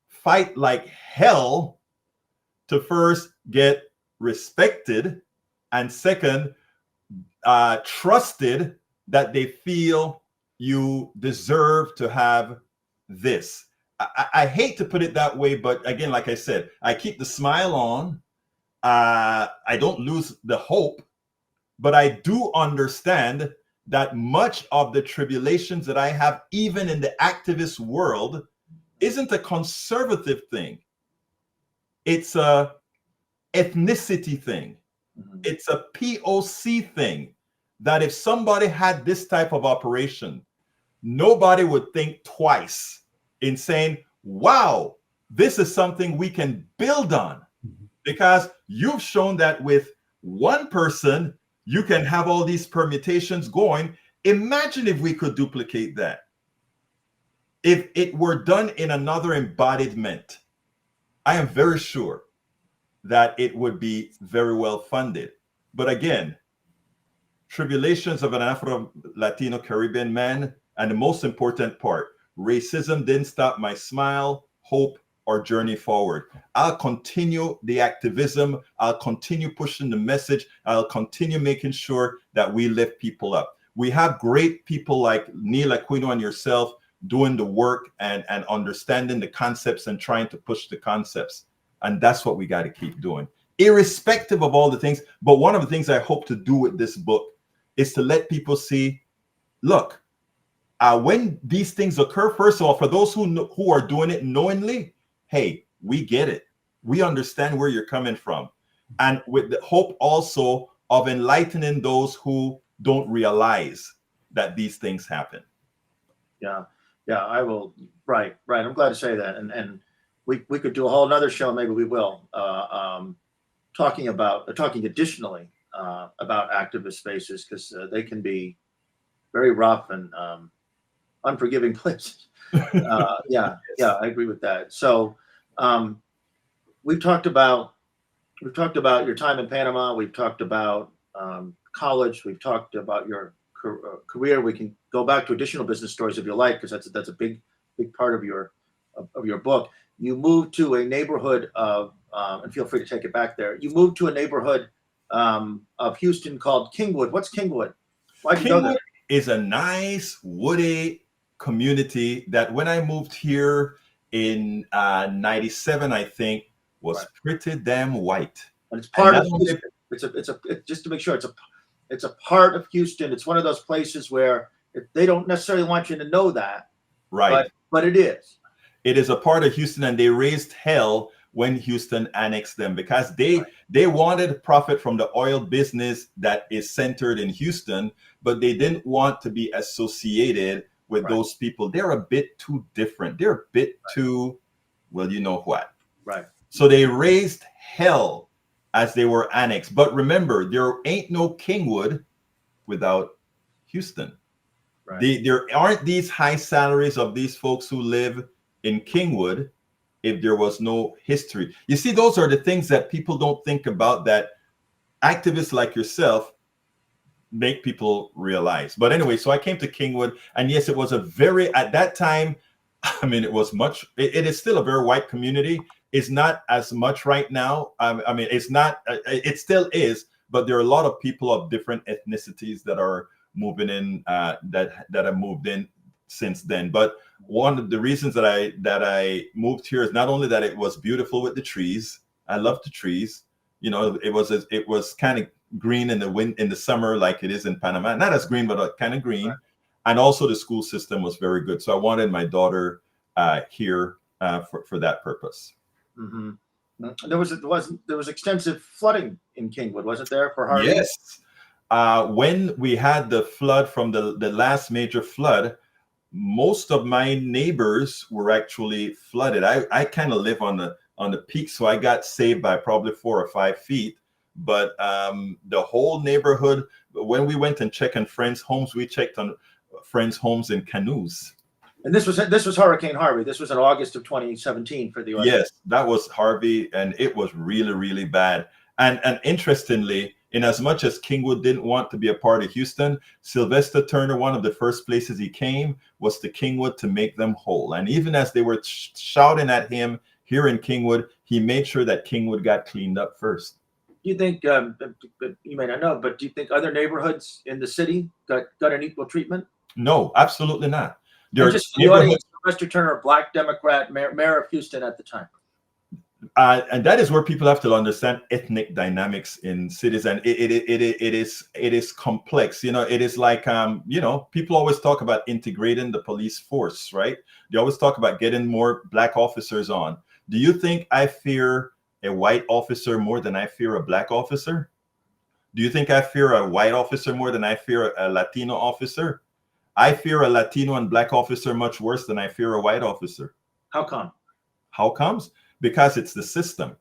fight like hell to first get respected, and second, trusted that they feel you deserve to have this. I hate to put it that way, but again, like I said, I keep the smile on. I don't lose the hope, but I do understand that much of the tribulations that I have, even in the activist world, isn't a conservative thing. It's a ethnicity thing. Mm-hmm. It's a POC thing, that if somebody had this type of operation, nobody would think twice in saying, wow, this is something we can build on. Mm-hmm. Because you've shown that with one person, you can have all these permutations going. Imagine if we could duplicate that. If it were done in another embodiment, I am very sure that it would be very well funded. But again, Tribulations of an Afro-Latino Caribbean Man, and the most important part, racism didn't stop my smile, hope, or journey forward. I'll continue the activism. I'll continue pushing the message. I'll continue making sure that we lift people up. We have great people like Neil Aquino and yourself doing the work and understanding the concepts and trying to push the concepts. And that's what we got to keep doing, irrespective of all the things. But one of the things I hope to do with this book is to let people see, look, when these things occur, first of all, for those who are doing it knowingly, hey, we get it. We understand where you're coming from. And with the hope also of enlightening those who don't realize that these things happen. Yeah, I will. Right. I'm glad to say that. And we could do a whole nother show. Maybe we will. talking additionally about activist spaces, because they can be very rough and unforgiving places. Yeah, I agree with that. So we've talked about your time in Panama. We've talked about college. We've talked about your career. We can go back to additional business stories if you like, because that's a big part of your book. You moved to a neighborhood of, and feel free to take it back there. You moved to a neighborhood of Houston called Kingwood. What's Kingwood? Why'd you go there? Kingwood is a nice woody community that when I moved here in 97, I think, was pretty damn white. And it's part of Houston. Just to make sure, it's a part of Houston. It's one of those places where they don't necessarily want you to know that. Right. But it is. It is a part of Houston, and they raised hell when Houston annexed them, because they wanted profit from the oil business that is centered in Houston, but they didn't want to be associated with those people. They're a bit too different. They're a bit too, well, you know what. Right. So they raised hell as they were annexed. But remember, there ain't no Kingwood without Houston. Right. There aren't these high salaries of these folks who live in Kingwood if there was no history. You see, those are the things that people don't think about, that activists like yourself make people realize. But anyway, so I came to Kingwood, and yes, it was at that time, I mean, it was it is still a very white community. It's not as much right now. I mean, it's not, it still is, but there are a lot of people of different ethnicities that are moving in, that have moved in since then. But one of the reasons that I moved here is not only that it was beautiful with the trees. I love the trees. You know, it was kind of green in the summer, like it is in Panama. Not as green, but kind of green. Right. And also the school system was very good. So I wanted my daughter here for that purpose. Mm-hmm. There was extensive flooding in Kingwood, wasn't there, for Harvey? Yes. When we had the flood from the last major flood, most of my neighbors were actually flooded. I kind of live on the peak, so I got saved by probably 4 or 5 feet. But the whole neighborhood, when we went and checked on friends' homes, we checked on friends' homes in canoes. And this was Hurricane Harvey. This was in August of 2017 for the audience. Yes, that was Harvey, and it was really, really bad. And interestingly, in as much as Kingwood didn't want to be a part of Houston, Sylvester Turner, one of the first places he came was to Kingwood to make them whole. And even as they were shouting at him here in Kingwood, he made sure that Kingwood got cleaned up first. Do you think, you may not know, but do you think other neighborhoods in the city got an equal treatment? No, absolutely not. Just the audience, Sylvester Turner, Black Democrat, mayor of Houston at the time. And that is where people have to understand ethnic dynamics in cities, and it is complex. You know, it is like you know, people always talk about integrating the police force, right? They always talk about getting more Black officers on. Do you think I fear a white officer more than I fear a Black officer? Do you think I fear a white officer more than I fear a Latino officer? I fear a Latino and Black officer much worse than I fear a white officer. How come? How comes? Because it's the system.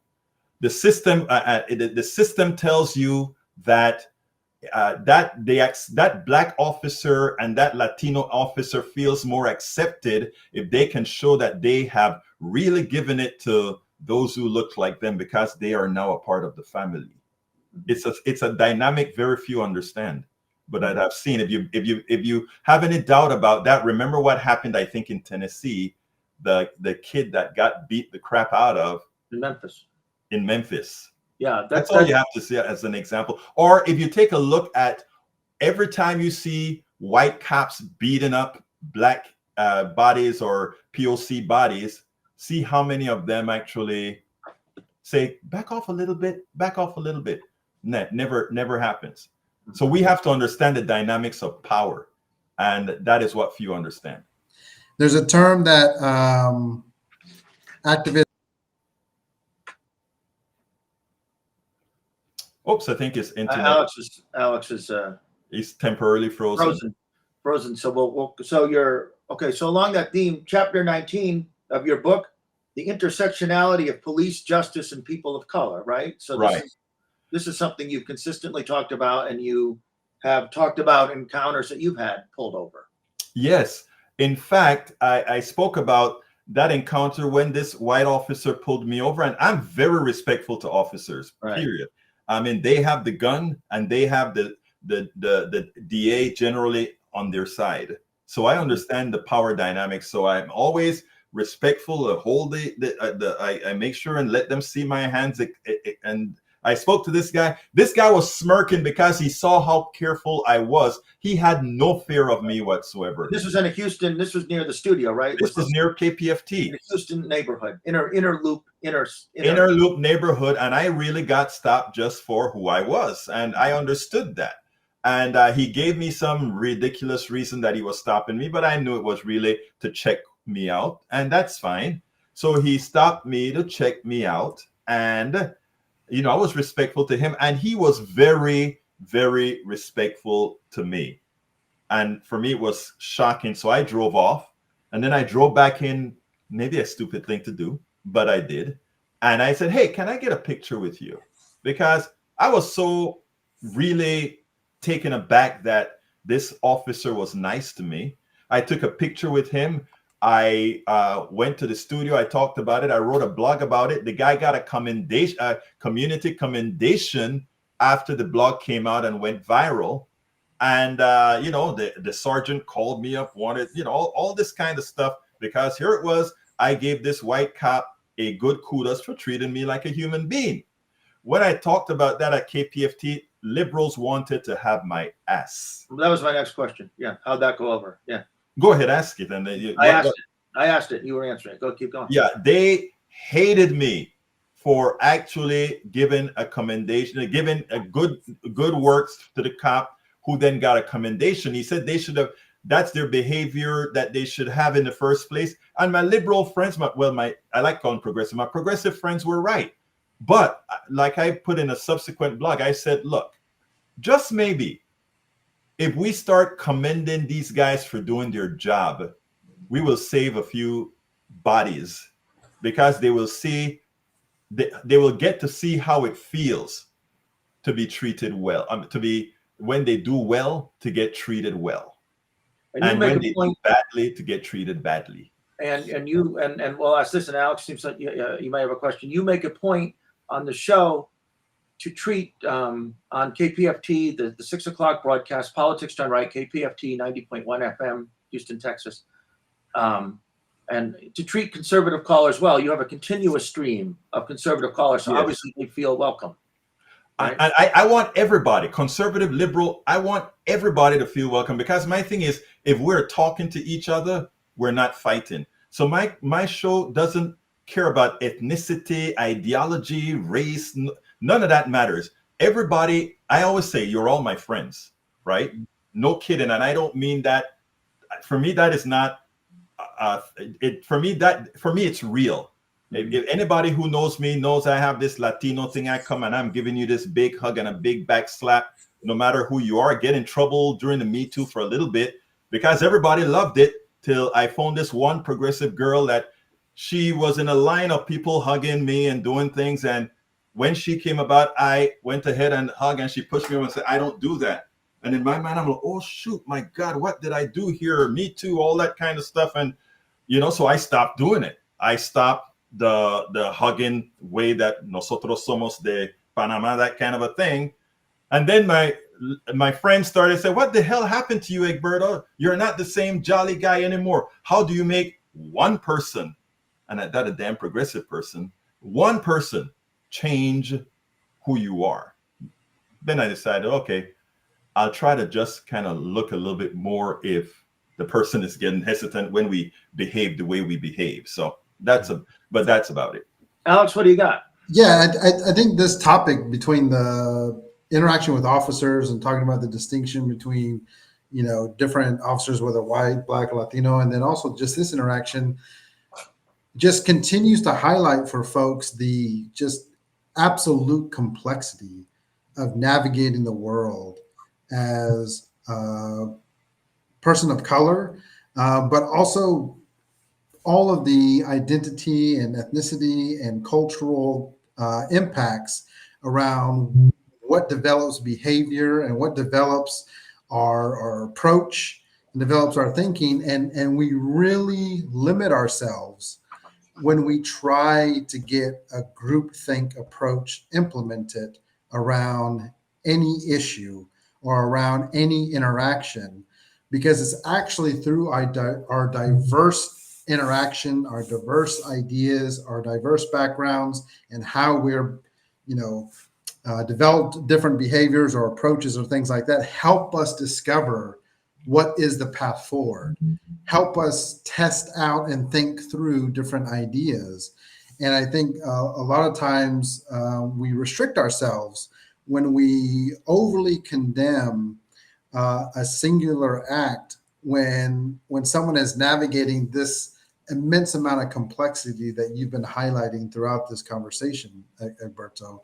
The system tells you that that Black officer and that Latino officer feels more accepted if they can show that they have really given it to those who look like them, because they are now a part of the family. It's a dynamic very few understand. But that I've seen, if you have any doubt about that, remember what happened, I think, in Tennessee, the kid that got beat the crap out of in Memphis. Yeah, that's all you have to see as an example. Or if you take a look at every time you see white cops beating up Black bodies or POC bodies, see how many of them actually say, back off a little bit, back off a little bit. Never happens. So we have to understand the dynamics of power, and that is what few understand. There's a term that activists. Oops, I think it's internet. Alex is he's temporarily frozen. So so you're okay. So along that theme, chapter 19 of your book the intersectionality of police, justice, and people of color, right? So Right. This is something you've consistently talked about, and you have talked about encounters that you've had pulled over. Yes. In fact, I spoke about that encounter when this white officer pulled me over, and I'm very respectful to officers, Right. period. I mean, they have the gun and they have the DA generally on their side. So I understand the power dynamics. So I'm always respectful of I make sure and let them see my hands. And I spoke to this guy. This guy was smirking because he saw how careful I was. He had no fear of me whatsoever. This was in Houston. This was near the studio, right? This was near KPFT. In the Houston neighborhood, inner loop neighborhood, and I really got stopped just for who I was, and I understood that. And he gave me some ridiculous reason that he was stopping me, but I knew it was really to check me out, and that's fine. So he stopped me to check me out, and I was respectful to him, and he was very, very respectful to me. And for me, it was shocking. So I drove off, and then I drove back in. Maybe a stupid thing to do, but I did. And I said, hey, can I get a picture with you? Because I was so really taken aback that this officer was nice to me. I took a picture with him. I went to the studio. I talked about it. I wrote a blog about it. The guy got a community commendation after the blog came out and went viral. And, the sergeant called me up, wanted, all this kind of stuff, because here it was. I gave this white cop a good kudos for treating me like a human being. When I talked about that at KPFT, liberals wanted to have my ass. That was my next question. Yeah. How'd that go over? Yeah. Go ahead, ask it. And I asked it. You were answering it. Keep going. Yeah, they hated me for actually giving a commendation, giving a good works to the cop who then got a commendation. He said they should have, that's their behavior that they should have in the first place. And my liberal friends, I like calling progressive, my progressive friends were right. But like I put in a subsequent blog, I said, look, just maybe if we start commending these guys for doing their job, we will save a few bodies, because they will see, they will get to see how it feels to be treated well, when they do well, to get treated well. And when they do badly, to get treated badly. And well, listen, Alex, seems like you might have a question. You make a point on the show to treat on KPFT, the 6 o'clock broadcast, Politics Done Right, KPFT 90.1 FM, Houston, Texas, and to treat conservative callers well. You have a continuous stream of conservative callers, so obviously they feel welcome. Right? I want everybody, conservative, liberal, I want everybody to feel welcome, because my thing is, if we're talking to each other, we're not fighting. So my show doesn't care about ethnicity, ideology, race. None of that matters. Everybody, I always say, you're all my friends, right? No kidding. And I don't mean that. For me, that is not. For me, it's real. If anybody who knows me knows I have this Latino thing, I come and I'm giving you this big hug and a big back slap, no matter who you are. Get in trouble during the Me Too for a little bit, because everybody loved it, till I found this one progressive girl that she was in a line of people hugging me and doing things. And when she came about, I went ahead and hugged, and she pushed me over and said, I don't do that. And in my mind, I'm like, oh, shoot, my God, what did I do here? Me Too, all that kind of stuff. And, so I stopped doing it. I stopped the hugging way that nosotros somos de Panama, that kind of a thing. And then my friends started saying, what the hell happened to you, Egberto? You're not the same jolly guy anymore. How do you make one person, and that a damn progressive person, one person change who you are? Then I decided, okay, I'll try to just kind of look a little bit more if the person is getting hesitant when we behave the way we behave. So that's about it. Alex, what do you got? Yeah, I think this topic between the interaction with officers and talking about the distinction between, different officers, whether white, black, Latino, and then also just this interaction just continues to highlight for folks the just absolute complexity of navigating the world as a person of color, but also all of the identity and ethnicity and cultural impacts around what develops behavior and what develops our approach and develops our thinking. And we really limit ourselves when we try to get a groupthink approach implemented around any issue or around any interaction, because it's actually through our diverse interaction, our diverse ideas, our diverse backgrounds, and how we're, developed different behaviors or approaches or things like that help us discover what is the path forward, help us test out and think through different ideas. And I think a lot of times we restrict ourselves when we overly condemn a singular act when someone is navigating this immense amount of complexity that you've been highlighting throughout this conversation, Egberto.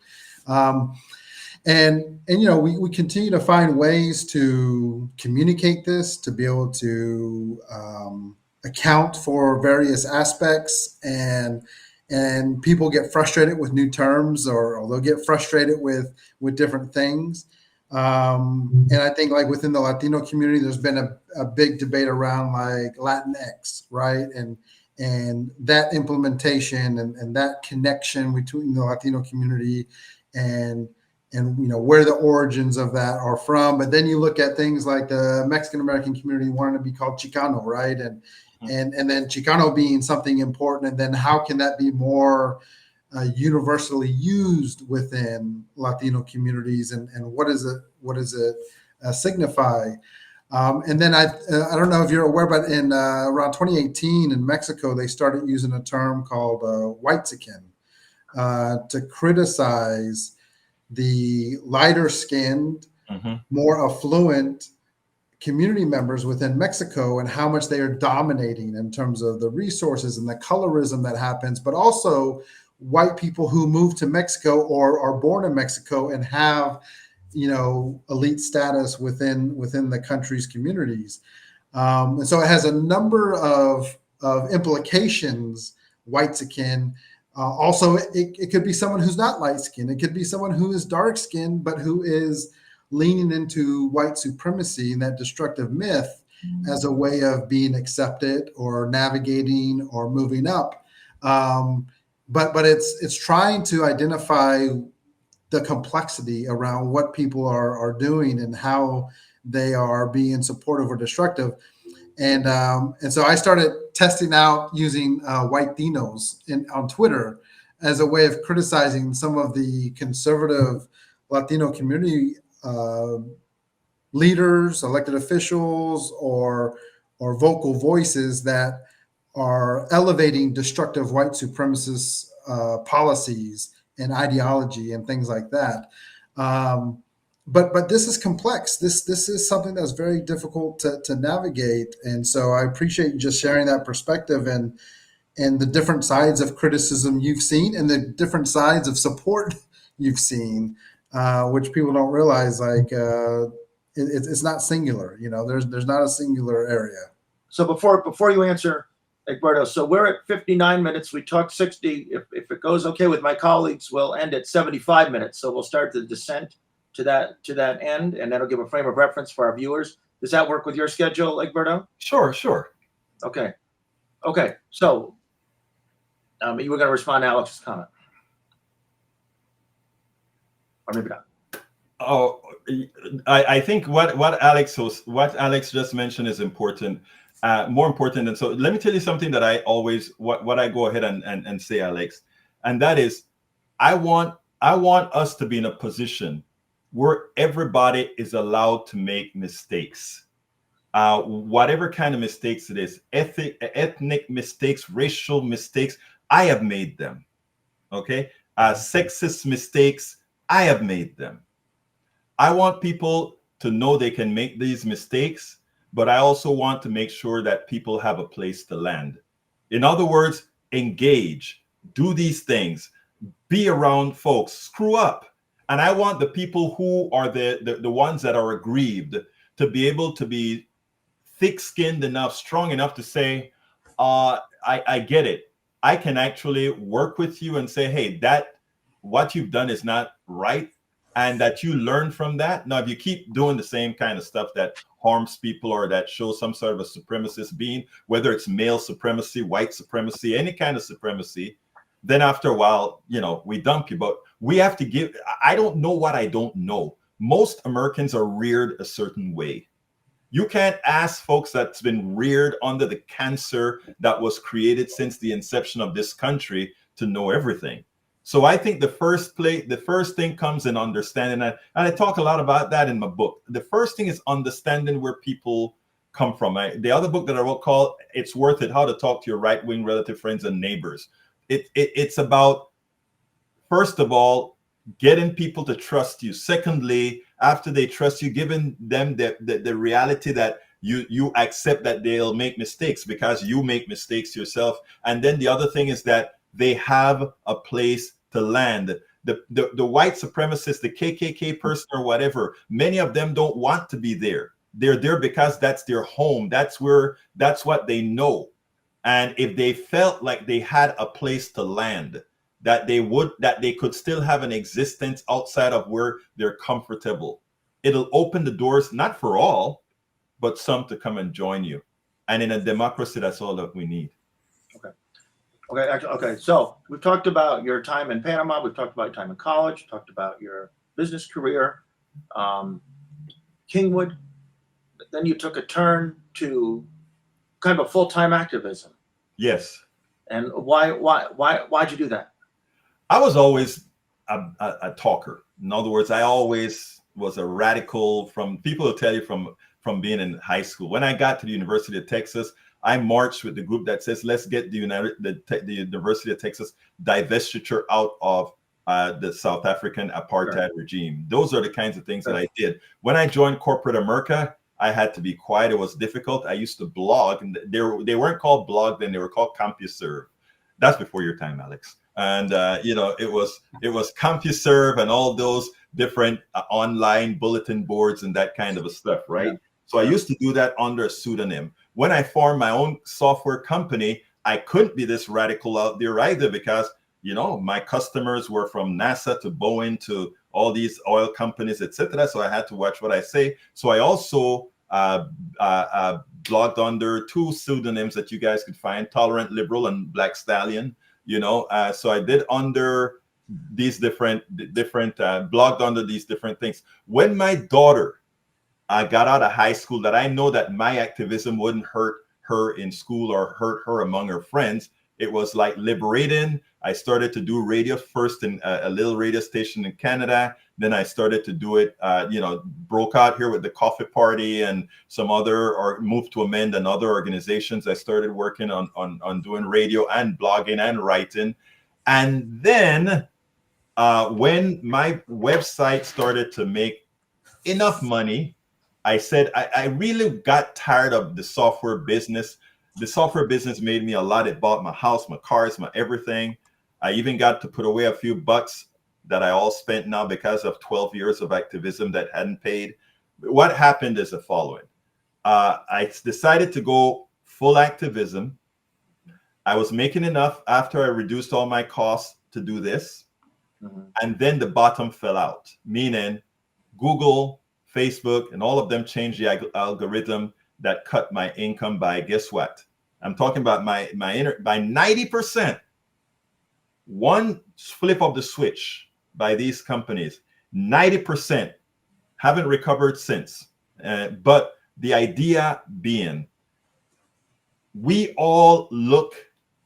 And we continue to find ways to communicate this, to be able to account for various aspects, and people get frustrated with new terms, or they'll get frustrated with different things. And I think, like, within the Latino community, there's been a big debate around, like, Latinx, right? And that implementation and that connection between the Latino community and where the origins of that are from. But then you look at things like the Mexican American community wanting to be called Chicano, right? And then Chicano being something important, and then how can that be more universally used within Latino communities, and what does it signify? And then I don't know if you're aware, but in around 2018 in Mexico, they started using a term called whitexican to criticize the lighter skinned, more affluent community members within Mexico, and how much they are dominating in terms of the resources and the colorism that happens, but also white people who move to Mexico or are born in Mexico and have, elite status within the country's communities. And so it has a number of implications, whitexican. Also, it could be someone who's not light skinned. It could be someone who is dark skinned, but who is leaning into white supremacy and that destructive myth as a way of being accepted or navigating or moving up. But it's trying to identify the complexity around what people are doing and how they are being supportive or destructive. And so I started testing out using white Dinos on Twitter as a way of criticizing some of the conservative Latino community leaders, elected officials, or vocal voices that are elevating destructive white supremacist policies and ideology and things like that. But this is complex. This is something that's very difficult to navigate. And so I appreciate you just sharing that perspective and the different sides of criticism you've seen and the different sides of support you've seen, which people don't realize. Like it's not singular. There's not a singular area. So before you answer, Egberto, so we're at 59 minutes. We talked 60. If it goes okay with my colleagues, we'll end at 75 minutes. So we'll start the descent to that end, and that'll give a frame of reference for our viewers. Does that work with your schedule, Egberto? Sure. Okay. So you were going to respond to Alex's comment, or maybe not. Oh, I think what Alex just mentioned is important, more important. And so let me tell you something that I always what I go ahead and say, Alex, and that is, I want us to be in a position where everybody is allowed to make mistakes, whatever kind of mistakes it is, ethnic mistakes, racial mistakes. I have made them. Okay, sexist mistakes. I have made them. I want people to know they can make these mistakes, but I also want to make sure that people have a place to land. In other words, engage, do these things, be around folks, screw up. And I want the people who are the ones that are aggrieved to be able to be thick-skinned enough, strong enough to say, I get it. I can actually work with you and say, hey, that what you've done is not right, and that you learn from that. Now, if you keep doing the same kind of stuff that harms people or that shows some sort of a supremacist being, whether it's male supremacy, white supremacy, any kind of supremacy, then after a while, you know, we dump you. But we have to give, I don't know what I don't know. Most Americans are reared a certain way. You can't ask folks that's been reared under the cancer that was created since the inception of this country to know everything. So I think the first thing comes in understanding that, and I talk a lot about that in my book. The first thing is understanding where people come from. The other book that I wrote called "It's Worth It: How to Talk to Your Right-Wing Relative Friends and Neighbors." It's about, first of all, getting people to trust you. Secondly, after they trust you, giving them the reality that you accept that they'll make mistakes because you make mistakes yourself. And then the other thing is that they have a place to land. The white supremacist, the KKK person or whatever, many of them don't want to be there. They're there because that's their home. That's what they know. And if they felt like they had a place to land, that they could still have an existence outside of where they're comfortable, it'll open the doors, not for all, but some to come and join you. And in a democracy, that's all that we need. Okay. So we've talked about your time in Panama. We've talked about your time in college. Talked about your business career, Kingwood. Then you took a turn to kind of a full-time activism. Yes. And why'd you do that? I was always a talker. In other words, I always was a radical. From people will tell you from being in high school. When I got to the University of Texas, I marched with the group that says, let's get the University of Texas divestiture out of the South African apartheid regime. Those are the kinds of things that I did. When I joined corporate America, I had to be quiet. It was difficult. I used to blog, and they weren't called blog then, they were called CompuServe. That's before your time, Alex. And it was CompuServe and all those different online bulletin boards and that kind of stuff, right? Yeah. So I used to do that under a pseudonym. When I formed my own software company, I couldn't be this radical out there either because, my customers were from NASA to Boeing to all these oil companies, etc. So I had to watch what I say. So I also blogged under two pseudonyms that you guys could find: Tolerant Liberal and Black Stallion. So I did under these different blogged under these different things. When my daughter got out of high school, that I know that my activism wouldn't hurt her in school or hurt her among her friends. It was like liberating. I started to do radio first in a little radio station in Canada. Then I started to do it, broke out here with the Coffee Party and some other, or moved to Amend and other organizations. I started working on doing radio and blogging and writing. And then when my website started to make enough money, I said, I really got tired of the software business. The software business made me a lot. It bought my house, my cars, my everything. I even got to put away a few bucks that I all spent now because of 12 years of activism that hadn't paid. What happened is the following. I decided to go full activism. I was making enough after I reduced all my costs to do this. Mm-hmm. And then the bottom fell out, meaning Google, Facebook, and all of them changed the algorithm that cut my income by, guess what? I'm talking about by 90%. One flip of the switch by these companies, 90% haven't recovered since. But the idea being, we all look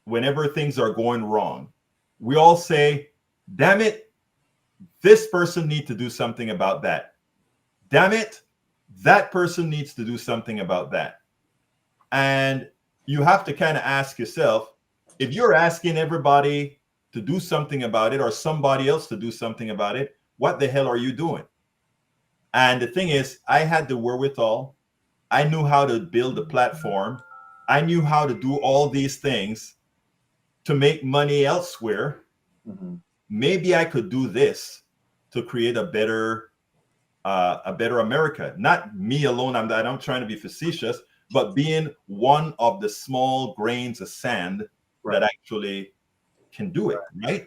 whenever things are going wrong. We all say, damn it, this person needs to do something about that. Damn it, that person needs to do something about that. And you have to kind of ask yourself, if you're asking everybody to do something about it or somebody else to do something about it, what the hell are you doing? And the thing is, I had the wherewithal. I knew how to build a platform. I knew how to do all these things to make money elsewhere. Mm-hmm. Maybe I could do this to create a better America. Not me alone. I'm trying to be facetious, but being one of the small grains of sand that actually can do it, right?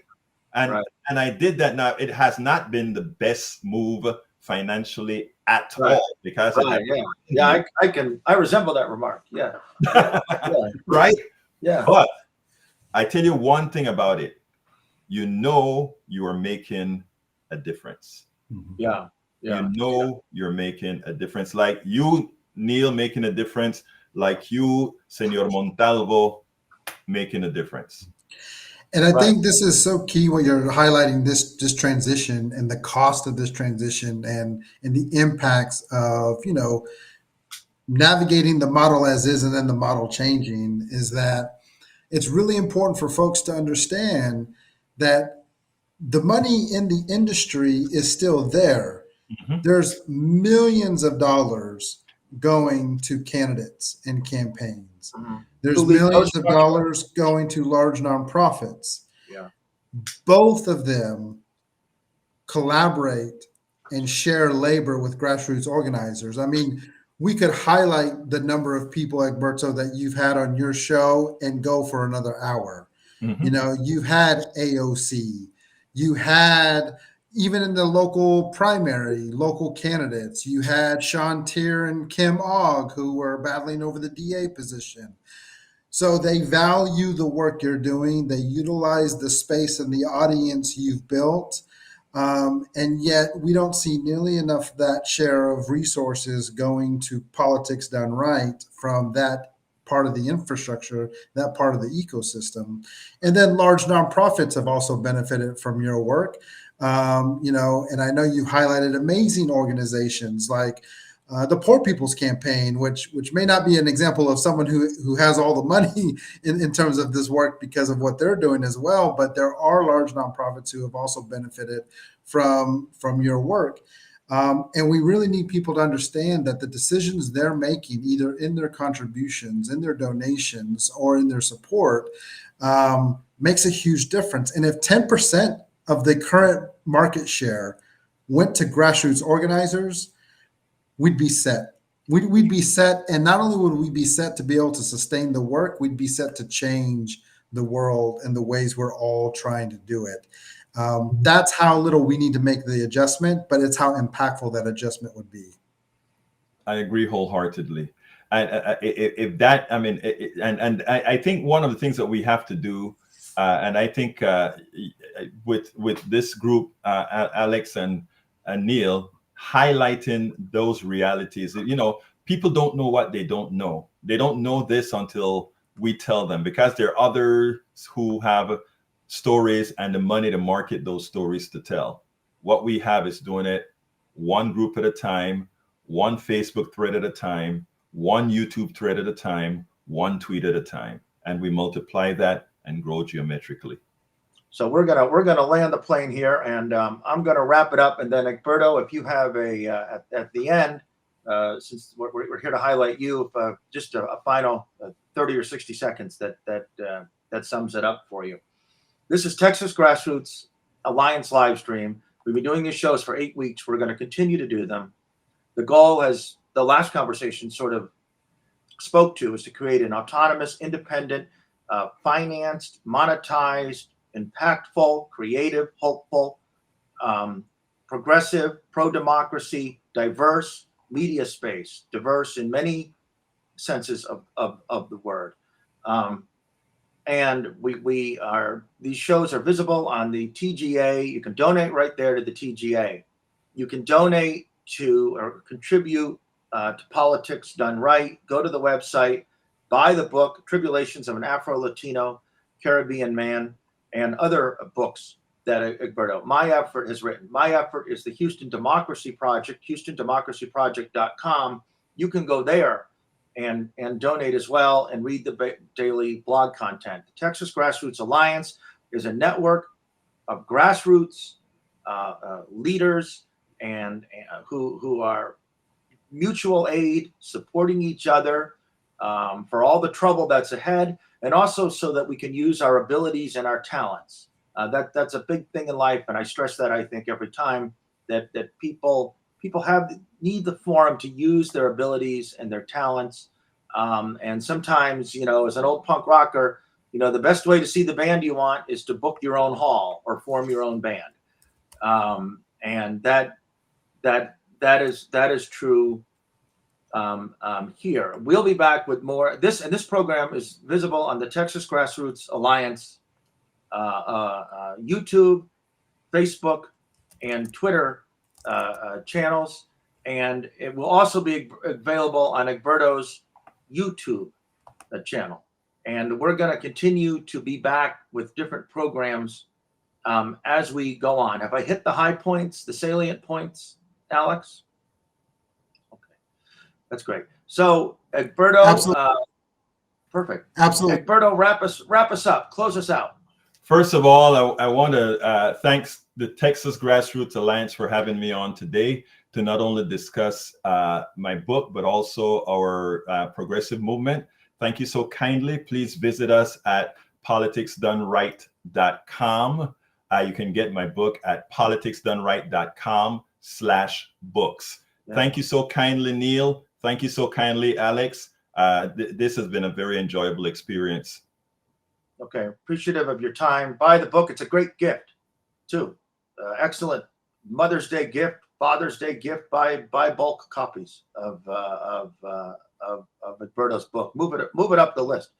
And I did that. Now it has not been the best move financially at all, because I resemble that remark. Yeah. Right. Yeah. But I tell you one thing about it: you are making a difference. Yeah. You're making a difference. Like you, Neil, making a difference. Like you, Senor Montalvo, making a difference. And I think this is so key when you're highlighting this transition and the cost of this transition and the impacts of, navigating the model as is and then the model changing, is that it's really important for folks to understand that the money in the industry is still there. There's millions of dollars going to candidates and campaigns. There's millions of dollars going to large nonprofits. Yeah. Both of them collaborate and share labor with grassroots organizers. I mean, we could highlight the number of people, Egberto, that you've had on your show and go for another hour. You've had AOC, you had, even in the local primary, local candidates, you had Sean Tier and Kim Ogg, who were battling over the DA position. So they value the work you're doing. They utilize the space and the audience you've built. And yet we don't see nearly enough of that share of resources going to politics done right from that part of the infrastructure, that part of the ecosystem. And then large nonprofits have also benefited from your work. And I know you've highlighted amazing organizations like the Poor People's Campaign, which may not be an example of someone who has all the money in terms of this work because of what they're doing as well. But there are large nonprofits who have also benefited from your work. And we really need people to understand that the decisions they're making, either in their contributions, in their donations, or in their support, makes a huge difference. And if 10% of the current market share went to grassroots organizers, we'd be set. We'd be set. And not only would we be set to be able to sustain the work, we'd be set to change the world in the ways we're all trying to do it. That's how little we need to make the adjustment, but it's how impactful that adjustment would be. I agree wholeheartedly. And if that, I mean, I think one of the things that we have to do, and I think with this group, Alex and Neil, highlighting those realities. People don't know what they don't know. They don't know this until we tell them, because there are others who have stories and the money to market those stories to tell. What we have is doing it one group at a time, one Facebook thread at a time, one YouTube thread at a time, one tweet at a time, and we multiply that and grow geometrically. So we're gonna land the plane here, and I'm gonna wrap it up. And then Egberto, if you have at the end, since we're here to highlight you, just a final 30 or 60 seconds that sums it up for you. This is Texas Grassroots Alliance live stream. We've been doing these shows for 8 weeks. We're going to continue to do them. The goal, as the last conversation sort of spoke to, is to create an autonomous, independent, financed, monetized, impactful, creative, hopeful, progressive, pro-democracy, diverse media space, diverse in many senses of the word. And these shows are visible on the TGA. You can donate right there to the TGA. You can donate to or contribute to Politics Done Right. Go to the website, buy the book, Tribulations of an Afro-Latino Caribbean Man, and other books that Egberto, my effort, has written. My effort is the Houston Democracy Project, HoustonDemocracyProject.com. You can go there and donate as well and read the daily blog content. The Texas Grassroots Alliance is a network of grassroots leaders and who are mutual aid, supporting each other for all the trouble that's ahead, and also so that we can use our abilities and our talents. That's a big thing in life, and I stress that, I think, every time that people need the forum to use their abilities and their talents And sometimes, as an old punk rocker, the best way to see the band you want is to book your own hall or form your own band. And that is true here. We'll be back with more. This program is visible on the Texas Grassroots Alliance YouTube, Facebook, and Twitter channels, and it will also be available on Egberto's YouTube channel. And we're going to continue to be back with different programs as we go on. Have I hit the high points, the salient points, Alex? Okay, that's great. So Egberto, perfect. Absolutely. Egberto, wrap us up, close us out. First of all, I want to thank the Texas Grassroots Alliance for having me on today to not only discuss my book, but also our progressive movement. Thank you so kindly. Please visit us at politicsdoneright.com. You can get my book at politicsdoneright.com/books. Yeah. Thank you so kindly, Neil. Thank you so kindly, Alex. This has been a very enjoyable experience. Okay, appreciative of your time. Buy the book. It's a great gift, too. Excellent Mother's Day gift, Father's Day gift. Buy bulk copies of Egberto's book. Move it up the list.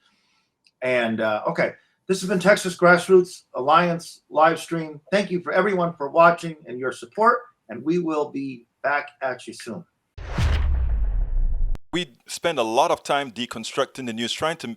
And okay, this has been Texas Grassroots Alliance live stream. Thank you for everyone for watching and your support. And we will be back at you soon. We spend a lot of time deconstructing the news, trying to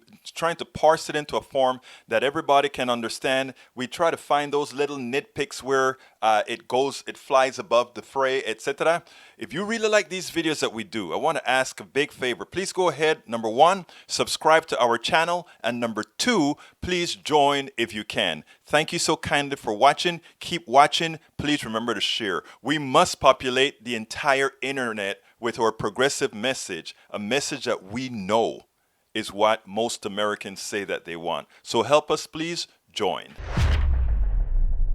parse it into a form that everybody can understand. We try to find those little nitpicks where it flies above the fray, etc. If you really like these videos that we do, I want to ask a big favor. Please go ahead. Number one, subscribe to our channel. And number two, please join if you can. Thank you so kindly for watching. Keep watching. Please remember to share. We must populate the entire internet with our progressive message, a message that we know is what most Americans say that they want. So help us, please join.